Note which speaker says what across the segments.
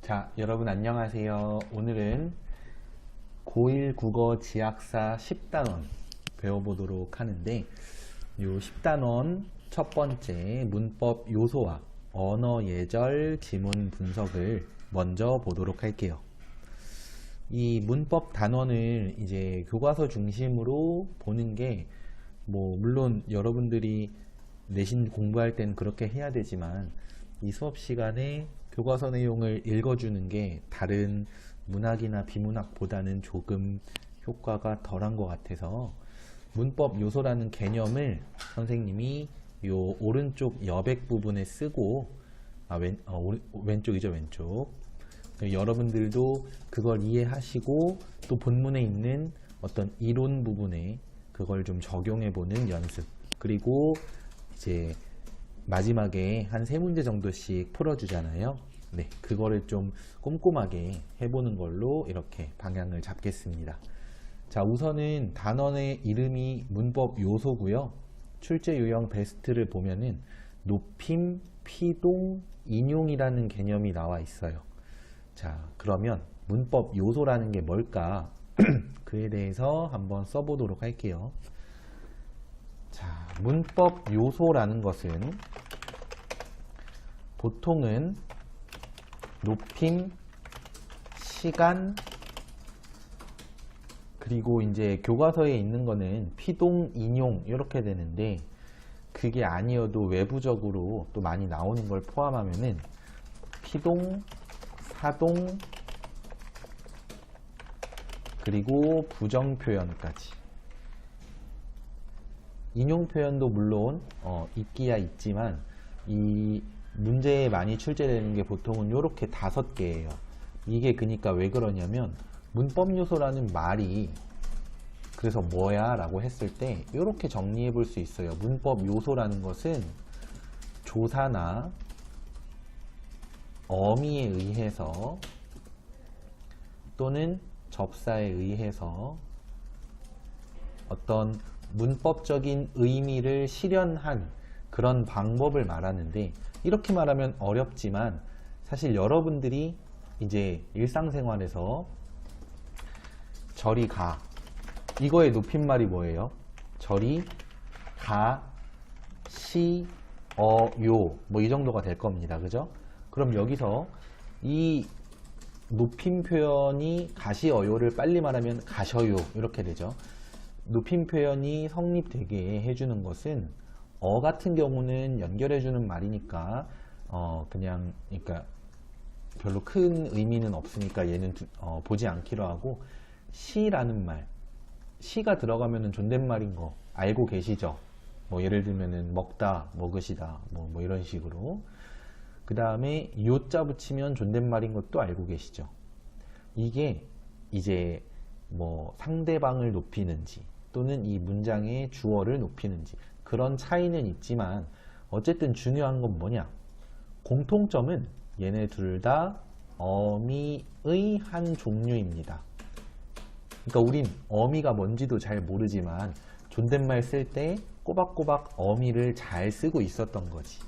Speaker 1: 자, 여러분 안녕하세요. 오늘은 고1 국어 지학사 10단원 배워보도록 하는데, 요 10단원 첫 번째 문법 요소와 언어 예절 지문 분석을 먼저 보도록 할게요. 이 문법 단원을 이제 교과서 중심으로 보는 게 물론 여러분들이 내신 공부할 땐 그렇게 해야 되지만, 이 수업 시간에 교과서 내용을 읽어주는 게 다른 문학이나 비문학보다는 조금 효과가 덜한 것 같아서 문법 요소라는 개념을 선생님이 요 오른쪽 여백 부분에 쓰고, 왼쪽이죠, 왼쪽. 여러분들도 그걸 이해하시고 또 본문에 있는 어떤 이론 부분에 그걸 좀 적용해 보는 연습, 그리고 이제 마지막에 한 3문제 정도씩 풀어주잖아요. 네, 그거를 좀 꼼꼼하게 해보는 걸로 이렇게 방향을 잡겠습니다. 자, 우선은 단원의 이름이 문법 요소고요. 출제 유형 베스트를 보면은 높임, 피동, 인용이라는 개념이 나와 있어요. 자, 그러면 문법 요소라는 게 뭘까? 그에 대해서 한번 써보도록 할게요. 자, 문법 요소라는 것은 보통은 높임, 시간, 그리고 이제 교과서에 있는 거는 피동, 인용 이렇게 되는데, 그게 아니어도 외부적으로 또 많이 나오는 걸 포함하면은 피동, 사동, 그리고 부정 표현까지. 인용 표현도 물론 있기야 있지만, 이 문제에 많이 출제되는 게 보통은 이렇게 5개예요. 이게 그러니까 왜 그러냐면, 문법 요소라는 말이 그래서 뭐야 라고 했을 때 이렇게 정리해 볼 수 있어요. 문법 요소라는 것은 조사나 어미에 의해서 또는 접사에 의해서 어떤 문법적인 의미를 실현한 그런 방법을 말하는데, 이렇게 말하면 어렵지만 사실 여러분들이 이제 일상생활에서 저리 가, 이거의 높임말이 뭐예요? 저리 가, 시, 요, 이 정도가 될 겁니다. 그죠? 그럼 여기서 이 높임 표현이 가시어요를 빨리 말하면 가셔요 이렇게 되죠. 높임 표현이 성립되게 해주는 것은 같은 경우는 연결해주는 말이니까 그러니까 별로 큰 의미는 없으니까 얘는 보지 않기로 하고, 시라는 말, 시가 들어가면은 존댓말인 거 알고 계시죠? 예를 들면은 먹다, 먹으시다, 이런 식으로. 그 다음에 요자 붙이면 존댓말인 것도 알고 계시죠? 이게 이제 상대방을 높이는지 또는 이 문장의 주어를 높이는지 그런 차이는 있지만, 어쨌든 중요한 건 뭐냐? 공통점은 얘네 둘 다 어미의 한 종류입니다. 그러니까 우린 어미가 뭔지도 잘 모르지만 존댓말 쓸 때 꼬박꼬박 어미를 잘 쓰고 있었던 거지.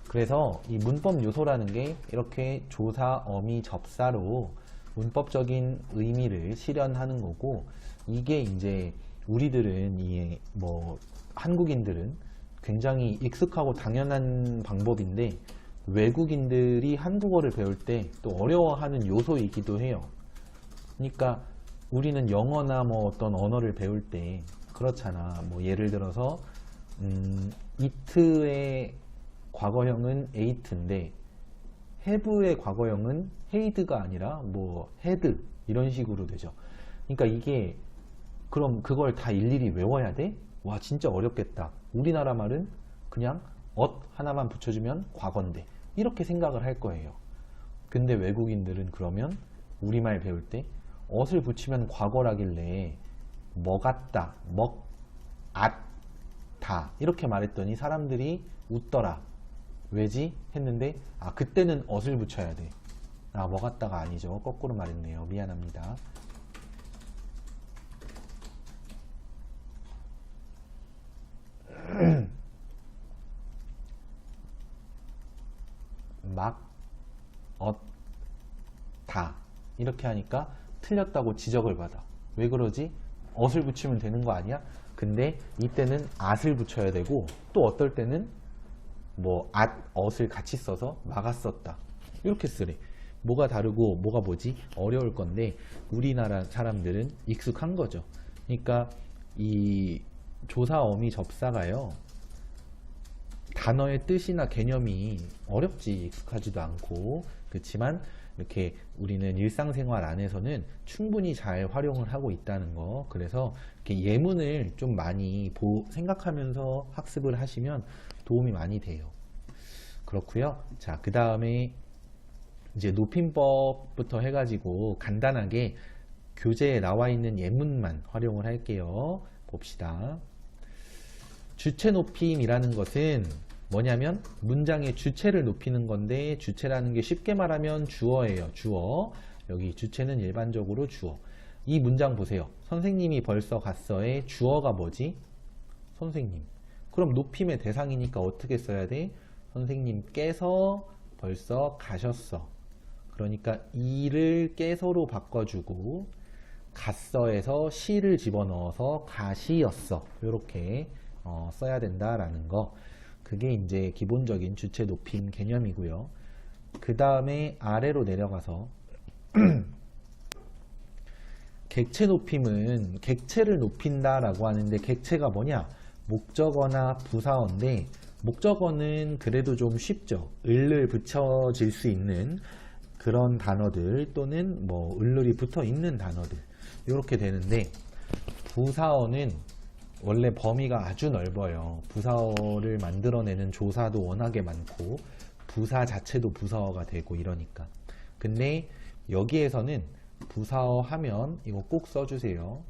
Speaker 1: 그래서 이 문법 요소라는 게 이렇게 조사, 어미, 접사로 문법적인 의미를 실현하는 거고, 이게 이제 우리들은 한국인들은 굉장히 익숙하고 당연한 방법인데, 외국인들이 한국어를 배울 때 또 어려워하는 요소이기도 해요. 그러니까 우리는 영어나 어떤 언어를 배울 때 그렇잖아. 예를 들어서 it의 과거형은 ate인데 have의 과거형은 had가 아니라 had 이런 식으로 되죠. 그러니까 이게 그럼 그걸 다 일일이 외워야 돼? 와, 진짜 어렵겠다. 우리나라 말은 그냥 하나만 붙여주면 과거인데 이렇게 생각을 할 거예요. 근데 외국인들은 그러면 우리말 배울 때 을 붙이면 과거라길래 먹었다, 먹았다 이렇게 말했더니 사람들이 웃더라. 왜지? 했는데 그때는 을 붙여야 돼. 먹었다가 아니죠. 거꾸로 말했네요. 미안합니다. 막, 다 이렇게 하니까 틀렸다고 지적을 받아. 왜 그러지? 엇을 붙이면 되는 거 아니야? 근데 이때는 at을 붙여야 되고, 또 어떨 때는 뭐 at, ot을 같이 써서 막았었다 이렇게 쓰래. 뭐가 다르고 뭐가 뭐지? 어려울 건데 우리나라 사람들은 익숙한 거죠. 그러니까 이 조사, 어미, 접사가요, 단어의 뜻이나 개념이 어렵지, 익숙하지도 않고. 그렇지만 이렇게 우리는 일상생활 안에서는 충분히 잘 활용을 하고 있다는 거. 그래서 이렇게 예문을 좀 많이 생각하면서 학습을 하시면 도움이 많이 돼요. 그렇고요. 자, 그 다음에 이제 높임법부터 해가지고 간단하게 교재에 나와 있는 예문만 활용을 할게요. 봅시다. 주체 높임이라는 것은 뭐냐면 문장의 주체를 높이는 건데, 주체라는 게 쉽게 말하면 주어예요. 주어. 여기 주체는 일반적으로 주어. 이 문장 보세요. 선생님이 벌써 갔어의 주어가 뭐지? 선생님. 그럼 높임의 대상이니까 어떻게 써야 돼? 선생님께서 벌써 가셨어. 그러니까 이를 깨서로 바꿔주고, 갔어에서 시를 집어넣어서 가시였어. 이렇게 써야 된다라는 거. 그게 이제 기본적인 주체 높임 개념이고요. 그 다음에 아래로 내려가서 객체 높임은 객체를 높인다라고 하는데, 객체가 뭐냐? 목적어나 부사어인데, 목적어는 그래도 좀 쉽죠. 을을 붙여질 수 있는 그런 단어들, 또는 뭐 을룰이 붙어 있는 단어들, 이렇게 되는데, 부사어는 원래 범위가 아주 넓어요. 부사어를 만들어내는 조사도 워낙에 많고, 부사 자체도 부사어가 되고 이러니까. 근데 여기에서는 부사어 하면 이거 꼭 써주세요.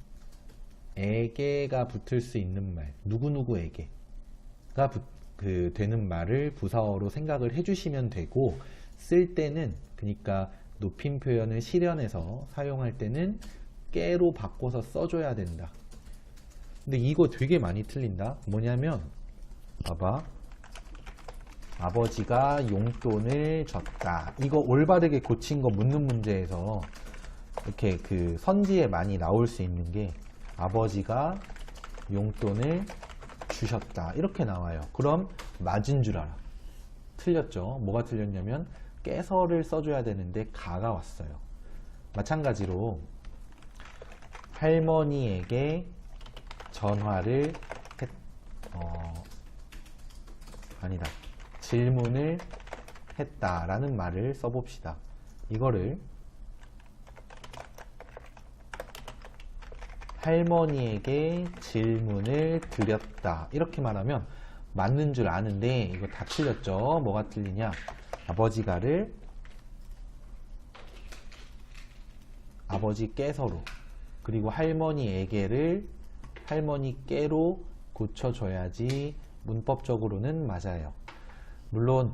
Speaker 1: 에게가 붙을 수 있는 말, 누구누구에게가 되는 말을 부사어로 생각을 해주시면 되고, 쓸 때는, 그러니까 높임 표현을 실현해서 사용할 때는 깨로 바꿔서 써줘야 된다. 근데 이거 되게 많이 틀린다. 뭐냐면 봐봐, 아버지가 용돈을 줬다. 이거 올바르게 고친 거 묻는 문제에서 이렇게 그 선지에 많이 나올 수 있는 게 아버지가 용돈을 주셨다 이렇게 나와요. 그럼 맞은 줄 알아. 틀렸죠. 뭐가 틀렸냐면 깨서를 써줘야 되는데 가가 왔어요. 마찬가지로 할머니에게 전화를 질문을 했다라는 말을 써봅시다. 이거를 할머니에게 질문을 드렸다 이렇게 말하면 맞는 줄 아는데, 이거 다 틀렸죠. 뭐가 틀리냐? 아버지가를 아버지께서로, 그리고 할머니에게를 할머니께로 고쳐줘야지 문법적으로는 맞아요. 물론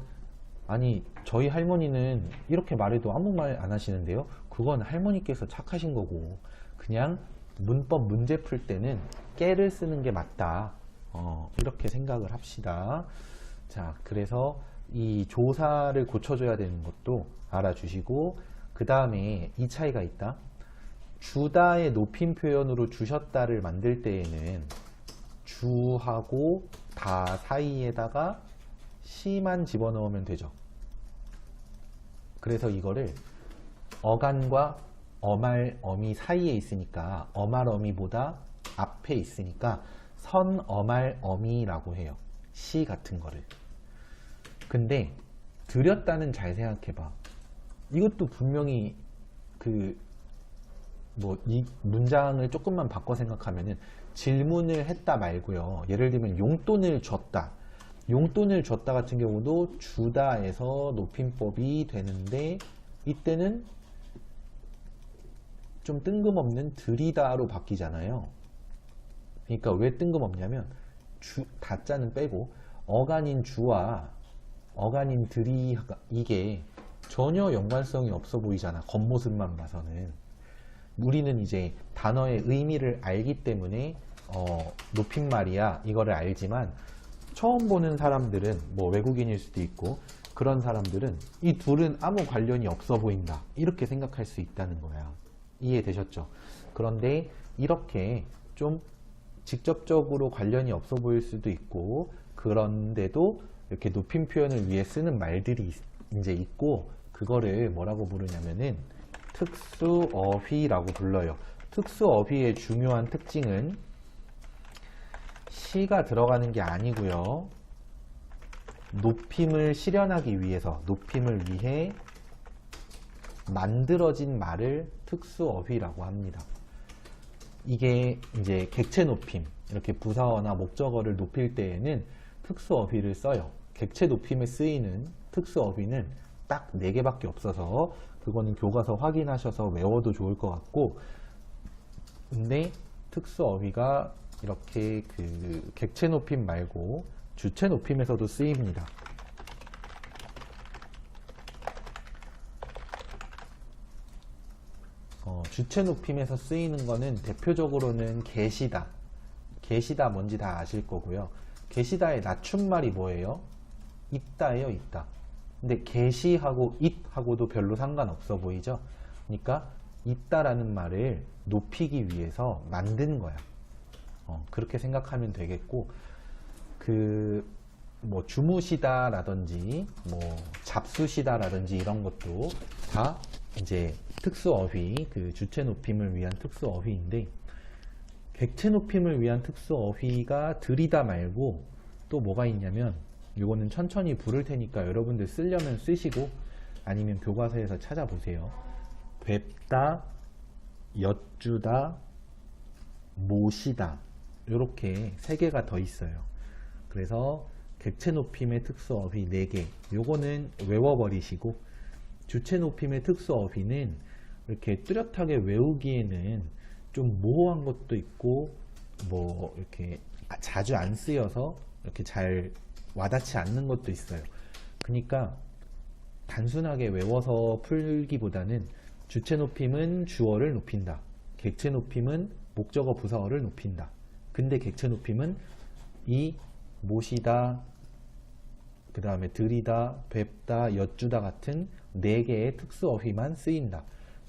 Speaker 1: 아니 저희 할머니는 이렇게 말해도 아무 말 안 하시는데요. 그건 할머니께서 착하신 거고, 그냥 문법 문제 풀 때는 깨를 쓰는 게 맞다. 이렇게 생각을 합시다. 자, 그래서 이 조사를 고쳐줘야 되는 것도 알아주시고, 그 다음에 이 차이가 있다. 주다의 높임 표현으로 주셨다를 만들 때에는 주하고 다 사이에다가 시만 집어넣으면 되죠. 그래서 이거를 어간과 어말, 어미 사이에 있으니까, 어말, 어미보다 앞에 있으니까 선, 어말, 어미라고 해요. 시 같은 거를. 근데 드렸다는 잘 생각해봐. 이것도 분명히 이 문장을 조금만 바꿔 생각하면은 질문을 했다 말고요. 예를 들면 용돈을 줬다. 용돈을 줬다 같은 경우도 주다에서 높임법이 되는데, 이때는 좀 뜬금없는 드리다로 바뀌잖아요. 그러니까 왜 뜬금없냐면 다자는 빼고 어간인 주와 어간인 드리, 이게 전혀 연관성이 없어 보이잖아. 겉모습만 봐서는. 우리는 이제 단어의 의미를 알기 때문에 높임말이야 이거를 알지만, 처음 보는 사람들은 뭐 외국인일 수도 있고 그런 사람들은 이 둘은 아무 관련이 없어 보인다, 이렇게 생각할 수 있다는 거야. 이해되셨죠? 그런데 이렇게 좀 직접적으로 관련이 없어 보일 수도 있고, 그런데도 이렇게 높임 표현을 위해 쓰는 말들이 이제 있고, 그거를 뭐라고 부르냐면은 특수어휘라고 불러요. 특수어휘의 중요한 특징은 시가 들어가는 게 아니고요, 높임을 실현하기 위해서, 높임을 위해 만들어진 말을 특수어휘라고 합니다. 이게 이제 객체 높임, 이렇게 부사어나 목적어를 높일 때에는 특수어휘를 써요. 객체 높임에 쓰이는 특수어휘는 딱 4개밖에 없어서 그거는 교과서 확인하셔서 외워도 좋을 것 같고, 근데 특수어휘가 이렇게 그 객체 높임 말고 주체 높임에서도 쓰입니다. 주체 높임에서 쓰이는 거는 대표적으로는 계시다. 계시다 뭔지 다 아실 거고요. 계시다의 낮춤말이 뭐예요? 있다예요, 있다. 근데 계시하고 it하고도 별로 상관없어 보이죠? 그러니까 있다라는 말을 높이기 위해서 만든 거야. 그렇게 생각하면 되겠고, 뭐 주무시다라든지 뭐 잡수시다라든지 이런 것도 다 이제 특수어휘, 그 주체 높임을 위한 특수어휘인데, 객체 높임을 위한 특수어휘가 들이다 말고 또 뭐가 있냐면, 이거는 천천히 부를 테니까 여러분들 쓰려면 쓰시고 아니면 교과서에서 찾아보세요. 뵙다, 엿주다, 모시다, 이렇게 3개가 더 있어요. 그래서 객체 높임의 특수어휘 4개, 요거는 외워버리시고, 주체 높임의 특수어휘는 이렇게 뚜렷하게 외우기에는 좀 모호한 것도 있고, 뭐 이렇게 자주 안 쓰여서 이렇게 잘 와닿지 않는 것도 있어요. 그러니까 단순하게 외워서 풀기보다는 주체 높임은 주어를 높인다, 객체 높임은 목적어 부사어를 높인다. 근데 객체 높임은 이 모시다, 그 다음에 들이다, 뵙다, 엿주다 같은 4개의 특수어휘만 쓰인다.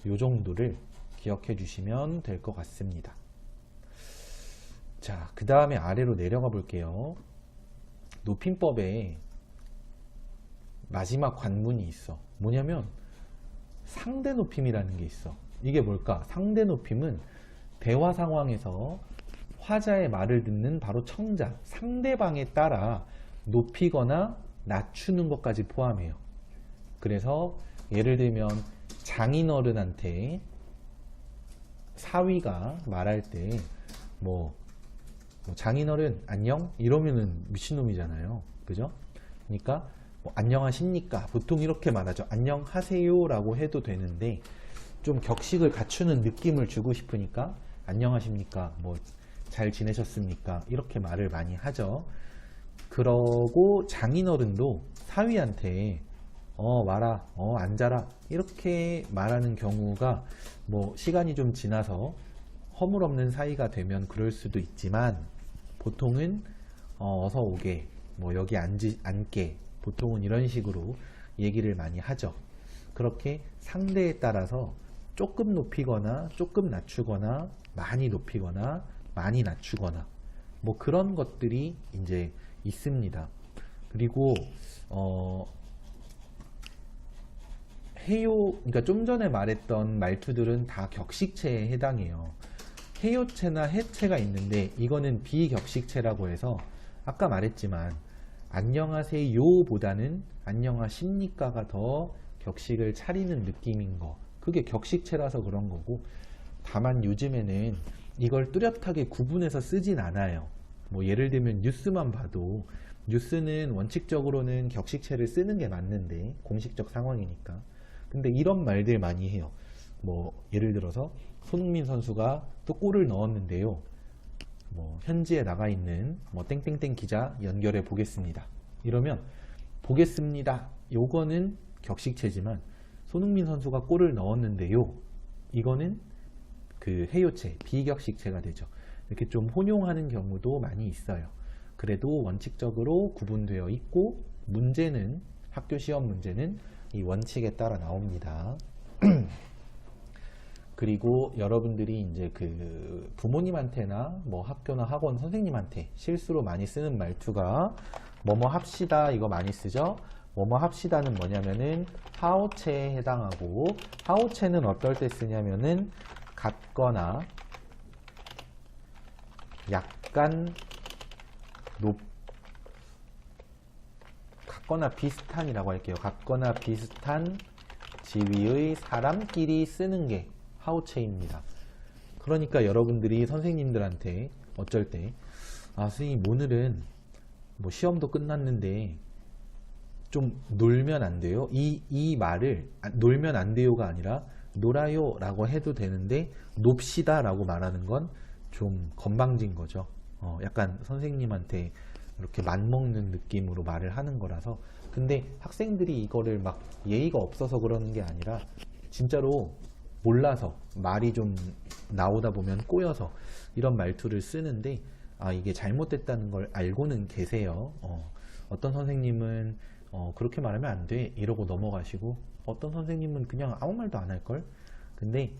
Speaker 1: 요 정도를 기억해 주시면 될 것 같습니다. 자, 그 다음에 아래로 내려가 볼게요. 높임법에 마지막 관문이 있어. 뭐냐면 상대 높임이라는 게 있어. 이게 뭘까? 상대 높임은 대화 상황에서 화자의 말을 듣는 바로 청자, 상대방에 따라 높이거나 낮추는 것까지 포함해요. 그래서 예를 들면 장인어른한테 사위가 말할 때 뭐 장인어른 안녕? 이러면은 미친놈이잖아요. 그죠? 그러니까 뭐 안녕하십니까? 보통 이렇게 말하죠. 안녕하세요 라고 해도 되는데, 좀 격식을 갖추는 느낌을 주고 싶으니까 안녕하십니까? 뭐 잘 지내셨습니까? 이렇게 말을 많이 하죠. 그러고 장인어른도 사위한테 와라, 앉아라, 이렇게 말하는 경우가 뭐 시간이 좀 지나서 허물없는 사이가 되면 그럴 수도 있지만, 보통은 어서 오게, 뭐 여기 앉게, 보통은 이런 식으로 얘기를 많이 하죠. 그렇게 상대에 따라서 조금 높이거나 조금 낮추거나 많이 높이거나 많이 낮추거나 뭐 그런 것들이 이제 있습니다. 그리고 해요, 그러니까 좀 전에 말했던 말투들은 다 격식체에 해당해요. 해요체나 해체가 있는데 이거는 비격식체라고 해서 아까 말했지만 안녕하세요 보다는 안녕하십니까가 더 격식을 차리는 느낌인 거, 그게 격식체라서 그런 거고, 다만 요즘에는 이걸 뚜렷하게 구분해서 쓰진 않아요. 뭐 예를 들면 뉴스만 봐도, 뉴스는 원칙적으로는 격식체를 쓰는 게 맞는데 공식적 상황이니까. 근데 이런 말들 많이 해요. 뭐 예를 들어서 손흥민 선수가 또 골을 넣었는데요, 뭐 현지에 나가 있는 뭐 땡땡땡 기자 연결해 보겠습니다. 이러면 보겠습니다, 요거는 격식체지만 손흥민 선수가 골을 넣었는데요, 이거는 그 해요체, 비격식체가 되죠. 이렇게 좀 혼용하는 경우도 많이 있어요. 그래도 원칙적으로 구분되어 있고, 문제는 학교 시험 문제는 이 원칙에 따라 나옵니다. 그리고 여러분들이 이제 그 부모님한테나 뭐 학교나 학원 선생님한테 실수로 많이 쓰는 말투가 뭐뭐 합시다, 이거 많이 쓰죠. 뭐뭐 합시다는 뭐냐면은 하오체에 해당하고, 하오체는 어떨 때 쓰냐면은 같거나 약간 같거나 비슷한이라고 할게요. 같거나 비슷한 지위의 사람끼리 쓰는 게 하오체입니다. 그러니까 여러분들이 선생님들한테 어쩔 때 선생님 오늘은 뭐 시험도 끝났는데 좀 놀면 안 돼요? 이 말을 놀면 안 돼요가 아니라 놀아요 라고 해도 되는데 놉시다 라고 말하는 건 좀 건방진 거죠. 약간 선생님한테 이렇게 맞먹는 느낌으로 말을 하는 거라서. 근데 학생들이 이거를 막 예의가 없어서 그러는 게 아니라 진짜로 몰라서 말이 좀 나오다 보면 꼬여서 이런 말투를 쓰는데 이게 잘못됐다는 걸 알고는 계세요. 어떤 선생님은 그렇게 말하면 안 돼 이러고 넘어가시고, 어떤 선생님은 그냥 아무 말도 안 할걸. 근데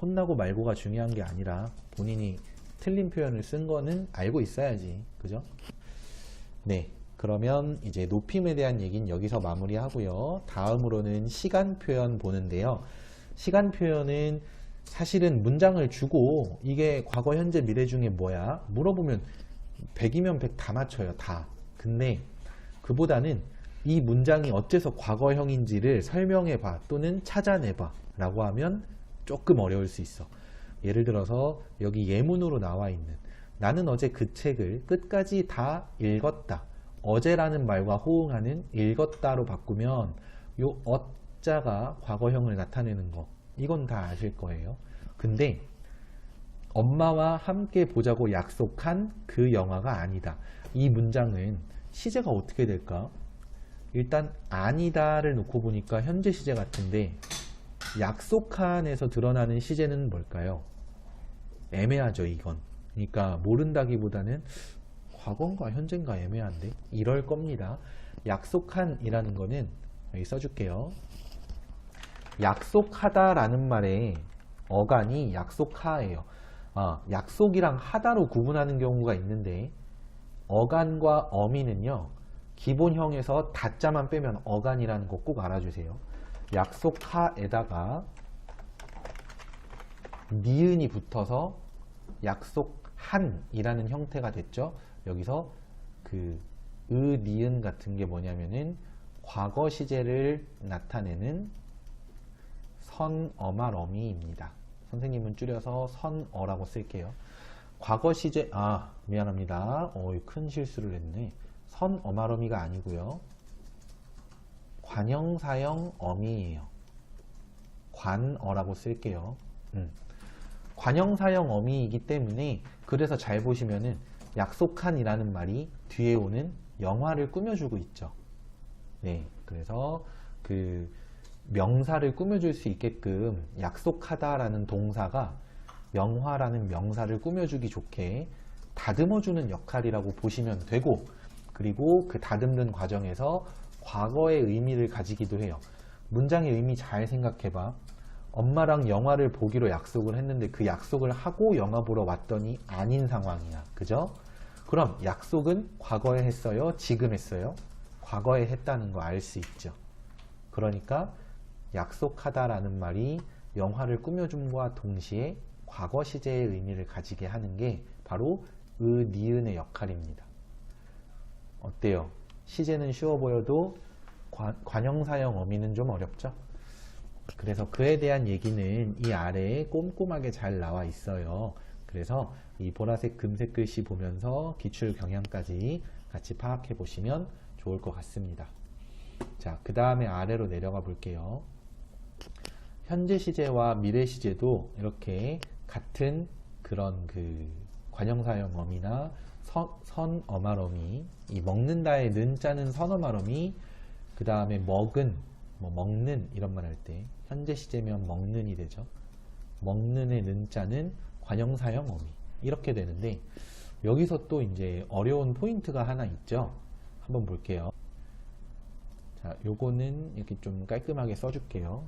Speaker 1: 혼나고 말고가 중요한 게 아니라 본인이 틀린 표현을 쓴 거는 알고 있어야지, 그죠? 네, 그러면 이제 높임에 대한 얘기는 여기서 마무리하고요. 다음으로는 시간 표현 보는데요. 시간 표현은 사실은 문장을 주고 이게 과거, 현재, 미래 중에 뭐야? 물어보면 100이면 100 다 맞춰요, 다. 근데 그보다는 이 문장이 어째서 과거형인지를 설명해봐 또는 찾아내봐 라고 하면 조금 어려울 수 있어. 예를 들어서 여기 예문으로 나와 있는 나는 어제 그 책을 끝까지 다 읽었다. 어제라는 말과 호응하는 읽었다로 바꾸면 요 어자가 과거형을 나타내는 거, 이건 다 아실 거예요. 근데 엄마와 함께 보자고 약속한 그 영화가 아니다. 이 문장은 시제가 어떻게 될까? 일단 아니다를 놓고 보니까 현재 시제 같은데 약속한에서 드러나는 시제는 뭘까요? 애매하죠, 이건. 그러니까 모른다기보다는 과거인가 현재인가 애매한데 이럴 겁니다. 약속한이라는 거는 여기 써줄게요. 약속하다라는 말에 어간이 약속하예요. 약속이랑 하다로 구분하는 경우가 있는데 어간과 어미는요, 기본형에서 다자만 빼면 어간이라는 거 꼭 알아주세요. 약속하에다가 니은이 붙어서 약속한이라는 형태가 됐죠. 여기서 그 니은 같은 게 뭐냐면은 과거 시제를 나타내는 선어말어미입니다. 선생님은 줄여서 선어라고 쓸게요. 과거 시제, 미안합니다. 큰 실수를 했네. 선어말어미가 아니고요. 관형사형 어미예요. 관어라고 쓸게요. 관형사형 어미이기 때문에 그래서 잘 보시면은 약속한이라는 말이 뒤에 오는 영화를 꾸며주고 있죠. 네, 그래서 그 명사를 꾸며줄 수 있게끔 약속하다라는 동사가 영화라는 명사를 꾸며주기 좋게 다듬어주는 역할이라고 보시면 되고, 그리고 그 다듬는 과정에서 과거의 의미를 가지기도 해요. 문장의 의미 잘 생각해봐. 엄마랑 영화를 보기로 약속을 했는데 그 약속을 하고 영화 보러 왔더니 아닌 상황이야. 그죠? 그럼 약속은 과거에 했어요? 지금 했어요? 과거에 했다는 거 알 수 있죠. 그러니까 약속하다라는 말이 영화를 꾸며줌과 동시에 과거 시제의 의미를 가지게 하는 게 바로 니은의 역할입니다. 어때요? 시제는 쉬워 보여도 관형사형 어미는 좀 어렵죠? 그래서 그에 대한 얘기는 이 아래에 꼼꼼하게 잘 나와 있어요. 그래서 이 보라색 금색 글씨 보면서 기출 경향까지 같이 파악해 보시면 좋을 것 같습니다. 자, 그 다음에 아래로 내려가 볼게요. 현재 시제와 미래 시제도 이렇게 같은 그런 그 관형사형 어미나 선어말어미, 이 먹는다의 는자는 선어말어미, 그 다음에 먹은, 먹는 이런 말 할 때 현재 시제면 먹는이 되죠. 먹는의 는자는 관형사형 어미, 이렇게 되는데 여기서 또 이제 어려운 포인트가 하나 있죠. 한번 볼게요. 자, 요거는 이렇게 좀 깔끔하게 써줄게요.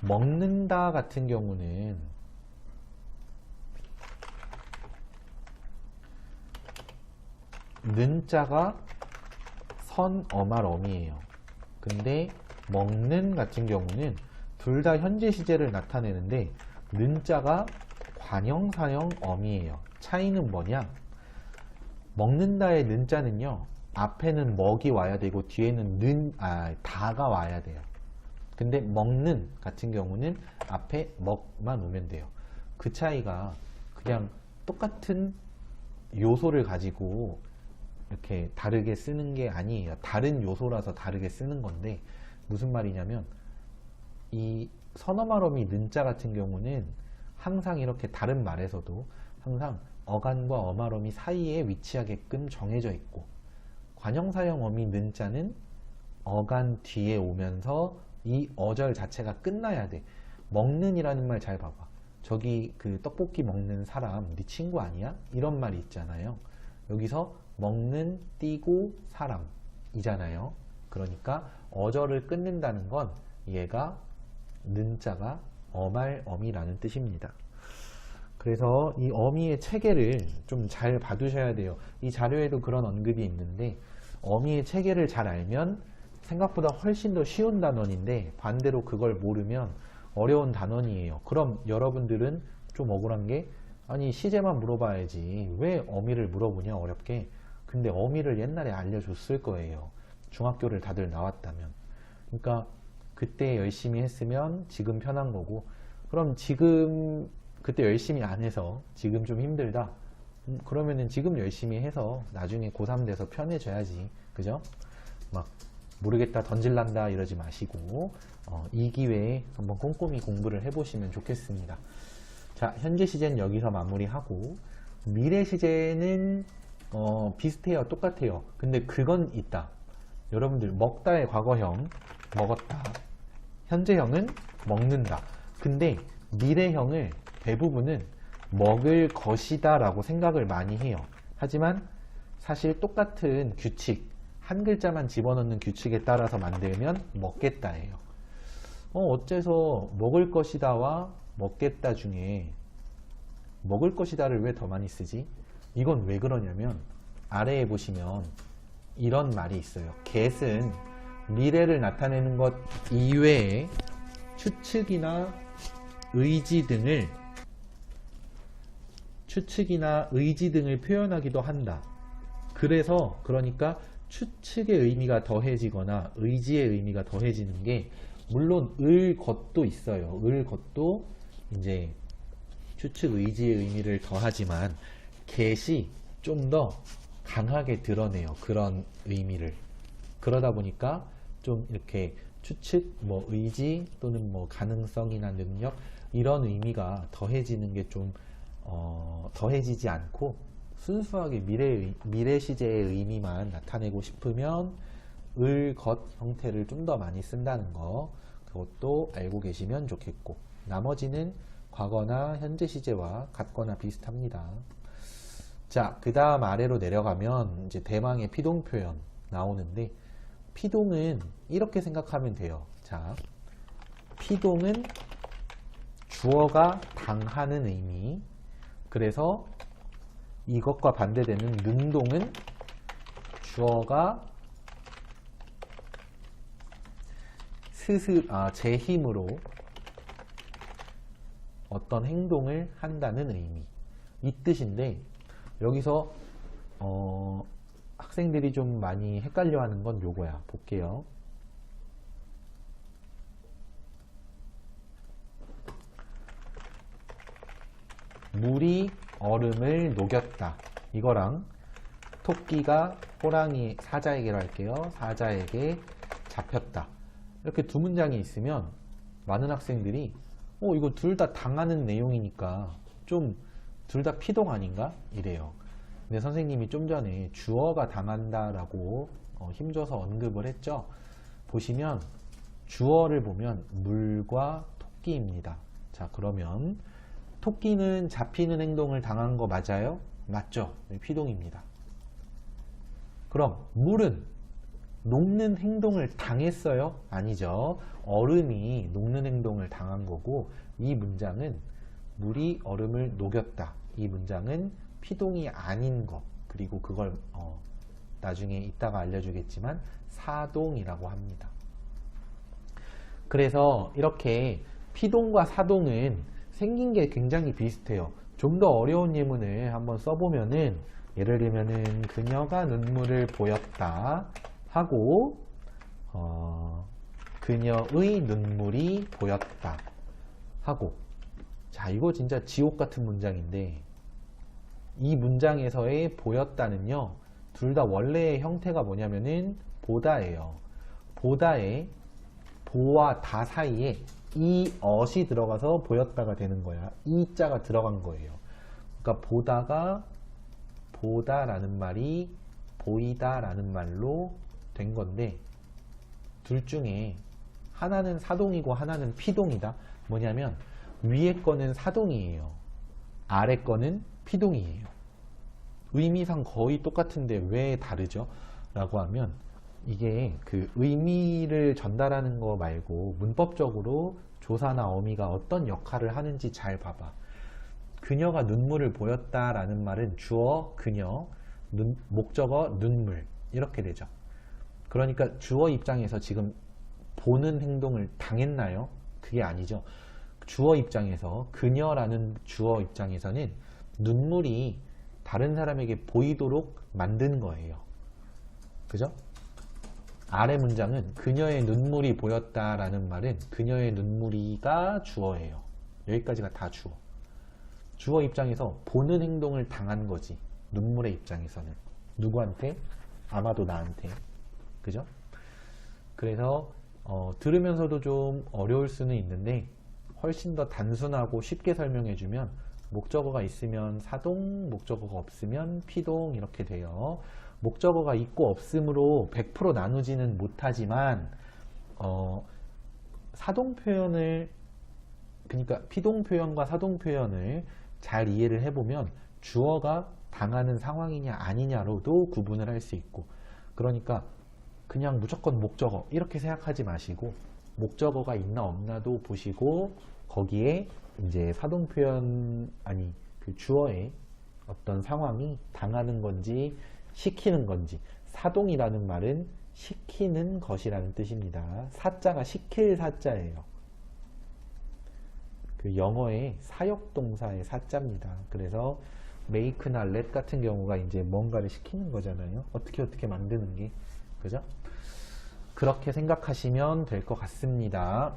Speaker 1: 먹는다 같은 경우는 는자가 선어말어미예요. 근데 먹는 같은 경우는 둘 다 현재 시제를 나타내는데 는자가 관형사형 어미예요. 차이는 뭐냐? 먹는다의 는자는요, 앞에는 먹이 와야 되고 뒤에는 다가 와야 돼요. 근데 먹는 같은 경우는 앞에 먹만 오면 돼요. 그 차이가 그냥 똑같은 요소를 가지고 이렇게 다르게 쓰는 게 아니에요. 다른 요소라서 다르게 쓰는 건데, 무슨 말이냐면 이 선어말어미 는자 같은 경우는 항상 이렇게 다른 말에서도 항상 어간과 어말어미 사이에 위치하게끔 정해져 있고, 관형사형 어미 는자는 어간 뒤에 오면서 이 어절 자체가 끝나야 돼. 먹는이라는 말 잘 봐봐. 저기 그 떡볶이 먹는 사람 네 친구 아니야? 이런 말이 있잖아요. 여기서 먹는 띄고 사람이잖아요. 그러니까 어절을 끊는다는 건 얘가 는자가 어말 어미라는 뜻입니다. 그래서 이 어미의 체계를 좀 잘 봐두셔야 돼요. 이 자료에도 그런 언급이 있는데, 어미의 체계를 잘 알면 생각보다 훨씬 더 쉬운 단원인데, 반대로 그걸 모르면 어려운 단원이에요. 그럼 여러분들은 좀 억울한 게, 아니 시제만 물어봐야지 왜 어미를 물어보냐 어렵게. 근데 어미를 옛날에 알려줬을 거예요. 중학교를 다들 나왔다면. 그러니까 그때 열심히 했으면 지금 편한 거고, 그럼 지금 그때 열심히 안 해서 지금 좀 힘들다, 그러면은 지금 열심히 해서 나중에 고3 돼서 편해져야지. 그죠? 막 모르겠다 던질란다 이러지 마시고 이 기회에 한번 꼼꼼히 공부를 해보시면 좋겠습니다. 자, 현재 시제는 여기서 마무리하고, 미래 시제는 비슷해요. 똑같아요. 근데 그건 있다. 여러분들 먹다의 과거형 먹었다, 현재형은 먹는다. 근데 미래형을 대부분은 먹을 것이다 라고 생각을 많이 해요. 하지만 사실 똑같은 규칙, 한 글자만 집어넣는 규칙에 따라서 만들면 먹겠다예요. 어째서 먹을 것이다와 먹겠다 중에 먹을 것이다를 왜 더 많이 쓰지? 이건 왜 그러냐면 아래에 보시면 이런 말이 있어요. get은 미래를 나타내는 것 이외에 추측이나 의지 등을 표현하기도 한다. 그래서 그러니까 추측의 의미가 더해지거나 의지의 의미가 더해지는 게, 물론 을 것도 있어요. 을 것도 이제 추측 의지의 의미를 더하지만 get이 좀 더 강하게 드러내요. 그런 의미를. 그러다 보니까 좀 이렇게 추측, 뭐 의지 또는 뭐 가능성이나 능력, 이런 의미가 더해지는 게 좀 더해지지 않고 순수하게 미래 시제의 의미만 나타내고 싶으면 을, 것 형태를 좀 더 많이 쓴다는 거, 그것도 알고 계시면 좋겠고, 나머지는 과거나 현재 시제와 같거나 비슷합니다. 자, 그 다음 아래로 내려가면 이제 대망의 피동 표현 나오는데, 피동은 이렇게 생각하면 돼요. 자, 피동은 주어가 당하는 의미, 그래서 이것과 반대되는 능동은 주어가 제 힘으로 어떤 행동을 한다는 의미, 이 뜻인데, 여기서 학생들이 좀 많이 헷갈려 하는 건 요거야. 볼게요. 물이 얼음을 녹였다, 이거랑 토끼가 호랑이 사자에게로 할게요. 사자에게 잡혔다, 이렇게 두 문장이 있으면 많은 학생들이 이거 둘 다 당하는 내용이니까 좀 둘 다 피동 아닌가? 이래요. 근데 선생님이 좀 전에 주어가 당한다 라고 힘줘서 언급을 했죠. 보시면 주어를 보면 물과 토끼입니다. 자, 그러면 토끼는 잡히는 행동을 당한 거 맞아요? 맞죠? 피동입니다. 그럼 물은 녹는 행동을 당했어요? 아니죠. 얼음이 녹는 행동을 당한 거고, 이 문장은 물이 얼음을 녹였다. 이 문장은 피동이 아닌 것, 그리고 그걸 나중에 이따가 알려주겠지만 사동이라고 합니다. 그래서 이렇게 피동과 사동은 생긴 게 굉장히 비슷해요. 좀 더 어려운 예문을 한번 써보면은, 예를 들면은 그녀가 눈물을 보였다 하고 그녀의 눈물이 보였다 하고, 자, 이거 진짜 지옥 같은 문장인데, 이 문장에서의 보였다는요, 둘 다 원래의 형태가 뭐냐면은 보다예요. 보다에 보와 다 사이에 이 어시 들어가서 보였다가 되는 거야. 이 자가 들어간 거예요. 그러니까 보다라는 말이 보이다라는 말로 된 건데, 둘 중에 하나는 사동이고 하나는 피동이다. 뭐냐면 위에 거는 사동이에요. 아래 거는 피동이에요. 의미상 거의 똑같은데 왜 다르죠? 라고 하면, 이게 그 의미를 전달하는 거 말고 문법적으로 조사나 어미가 어떤 역할을 하는지 잘 봐봐. 그녀가 눈물을 보였다라는 말은 주어 그녀, 목적어 눈물, 이렇게 되죠. 그러니까 주어 입장에서 지금 보는 행동을 당했나요? 그게 아니죠. 주어 입장에서, 그녀라는 주어 입장에서는 눈물이 다른 사람에게 보이도록 만든 거예요. 그죠? 아래 문장은 그녀의 눈물이 보였다라는 말은 그녀의 눈물이가 주어예요. 여기까지가 다 주어. 주어 입장에서 보는 행동을 당한 거지. 눈물의 입장에서는. 누구한테? 아마도 나한테. 그죠? 그래서 들으면서도 좀 어려울 수는 있는데, 훨씬 더 단순하고 쉽게 설명해주면, 목적어가 있으면 사동, 목적어가 없으면 피동, 이렇게 돼요. 목적어가 있고 없음으로 100% 나누지는 못하지만, 사동 표현을, 그러니까 피동 표현과 사동 표현을 잘 이해를 해보면 주어가 당하는 상황이냐 아니냐로도 구분을 할 수 있고, 그러니까 그냥 무조건 목적어 이렇게 생각하지 마시고, 목적어가 있나 없나도 보시고, 거기에 이제 사동 표현, 아니 그 주어의 어떤 상황이 당하는 건지 시키는 건지. 사동이라는 말은 시키는 것이라는 뜻입니다. 사자가 시킬 사자예요. 그 영어의 사역동사의 사자입니다. 그래서 make나 let 같은 경우가 이제 뭔가를 시키는 거잖아요. 어떻게 만드는 게. 그죠? 그렇게 생각하시면 될 것 같습니다.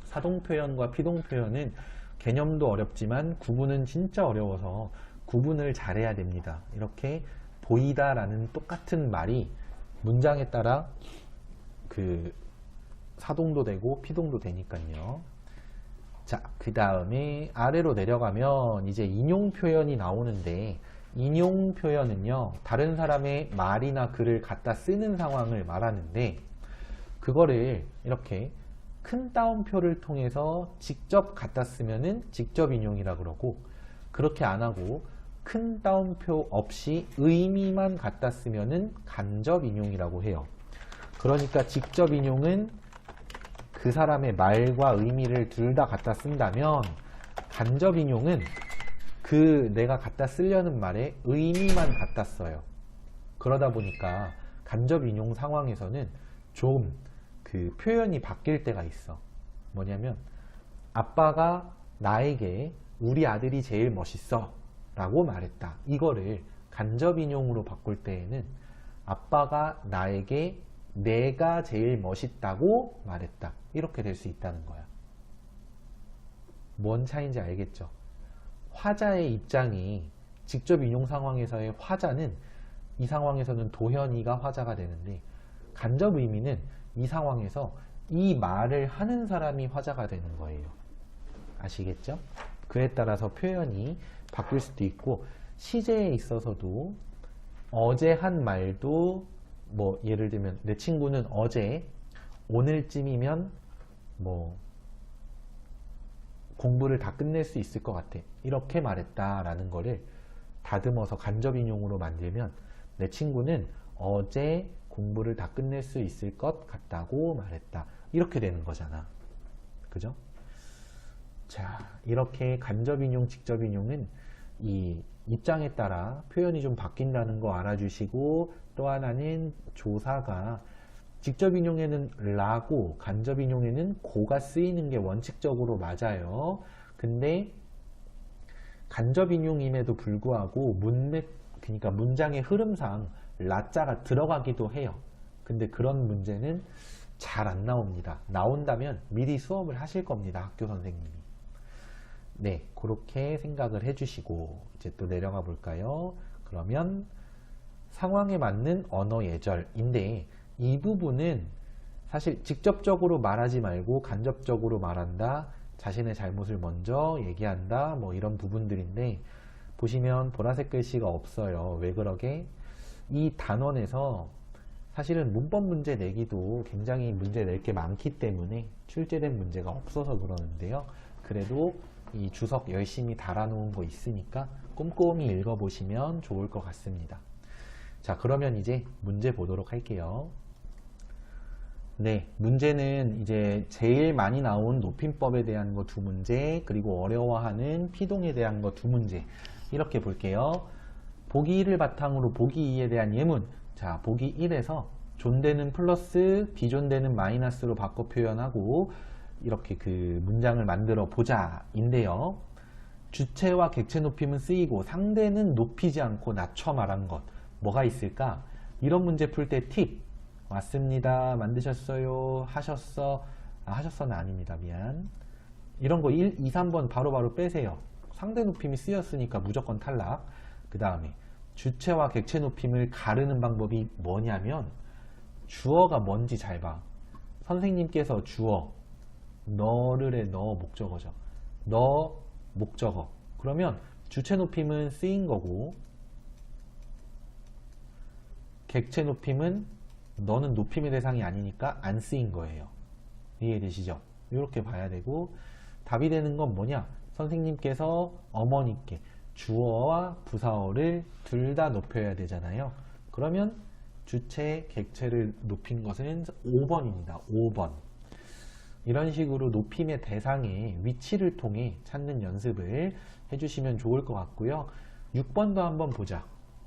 Speaker 1: 사동 표현과 피동 표현은 개념도 어렵지만 구분은 진짜 어려워서 구분을 잘해야 됩니다. 이렇게 보이다라는 똑같은 말이 문장에 따라 그 사동도 되고 피동도 되니까요. 자, 그 다음에 아래로 내려가면 이제 인용 표현이 나오는데, 인용 표현은요, 다른 사람의 말이나 글을 갖다 쓰는 상황을 말하는데, 그거를 이렇게 큰 따옴표를 통해서 직접 갖다 쓰면은 직접 인용이라 그러고, 그렇게 안 하고 큰 따옴표 없이 의미만 갖다 쓰면은 간접 인용이라고 해요. 그러니까 직접 인용은 그 사람의 말과 의미를 둘 다 갖다 쓴다면, 간접 인용은 그 내가 갖다 쓰려는 말에 의미만 갖다 써요. 그러다 보니까 간접 인용 상황에서는 좀 그 표현이 바뀔 때가 있어. 뭐냐면, 아빠가 나에게 우리 아들이 제일 멋있어 라고 말했다. 이거를 간접 인용으로 바꿀 때에는 아빠가 나에게 내가 제일 멋있다고 말했다. 이렇게 될 수 있다는 거야. 뭔 차이인지 알겠죠? 화자의 입장이 직접 인용 상황에서의 화자는, 이 상황에서는 도현이가 화자가 되는데, 간접 의미는 이 상황에서 이 말을 하는 사람이 화자가 되는 거예요. 아시겠죠? 그에 따라서 표현이 바뀔 수도 있고, 시제에 있어서도 어제 한 말도, 뭐 예를 들면 내 친구는 어제 오늘쯤이면 뭐 공부를 다 끝낼 수 있을 것 같아, 이렇게 말했다라는 거를 다듬어서 간접 인용으로 만들면, 내 친구는 어제 공부를 다 끝낼 수 있을 것 같다고 말했다. 이렇게 되는 거잖아. 그죠? 자, 이렇게 간접인용, 직접인용은 이 입장에 따라 표현이 좀 바뀐다는 거 알아주시고, 또 하나는 조사가 직접인용에는 라고 간접인용에는 고가 쓰이는 게 원칙적으로 맞아요. 근데 간접인용임에도 불구하고 그러니까 문장의 흐름상 라자가 들어가기도 해요. 근데 그런 문제는 잘 안 나옵니다. 나온다면 미리 수업을 하실 겁니다. 학교 선생님이. 네, 그렇게 생각을 해주시고 이제 또 내려가 볼까요? 그러면 상황에 맞는 언어 예절인데 이 부분은 사실 직접적으로 말하지 말고 간접적으로 말한다, 자신의 잘못을 먼저 얘기한다, 뭐 이런 부분들인데 보시면 보라색 글씨가 없어요. 왜 그러게? 이 단원에서 사실은 문법 문제 내기도 굉장히 문제 낼 게 많기 때문에 출제된 문제가 없어서 그러는데요. 그래도 이 주석 열심히 달아놓은 거 있으니까 꼼꼼히 읽어보시면 좋을 것 같습니다. 자, 그러면 이제 문제 보도록 할게요. 네, 문제는 이제 제일 많이 나온 높임법에 대한 거 2문제, 그리고 어려워하는 피동에 대한 거 2문제 이렇게 볼게요. 보기 1을 바탕으로 보기 2에 대한 예문. 자, 보기 1에서 존대는 플러스, 비존대는 마이너스로 바꿔 표현하고 이렇게 그 문장을 만들어 보자 인데요. 주체와 객체 높임은 쓰이고 상대는 높이지 않고 낮춰 말한 것. 뭐가 있을까? 이런 문제 풀 때 팁. 왔습니다. 만드셨어요? 하셨어? 하셨어는 아닙니다. 미안. 이런 거 1, 2, 3번 바로바로 빼세요. 상대 높임이 쓰였으니까 무조건 탈락. 그 다음에 주체와 객체 높임을 가르는 방법이 뭐냐면 주어가 뭔지 잘 봐. 선생님께서 주어 너를의 너 목적어죠. 너 목적어. 그러면 주체 높임은 쓰인 거고 객체 높임은 너는 높임의 대상이 아니니까 안 쓰인 거예요. 이해되시죠? 이렇게 봐야 되고 답이 되는 건 뭐냐? 선생님께서 어머니께 주어와 부사어를 둘 다 높여야 되잖아요. 그러면 주체, 객체를 높인 것은 5번입니다. 5번. 이런 식으로 높임의 대상의 위치를 통해 찾는 연습을 해주시면 좋을 것 같고요. 6번도 한번 보자.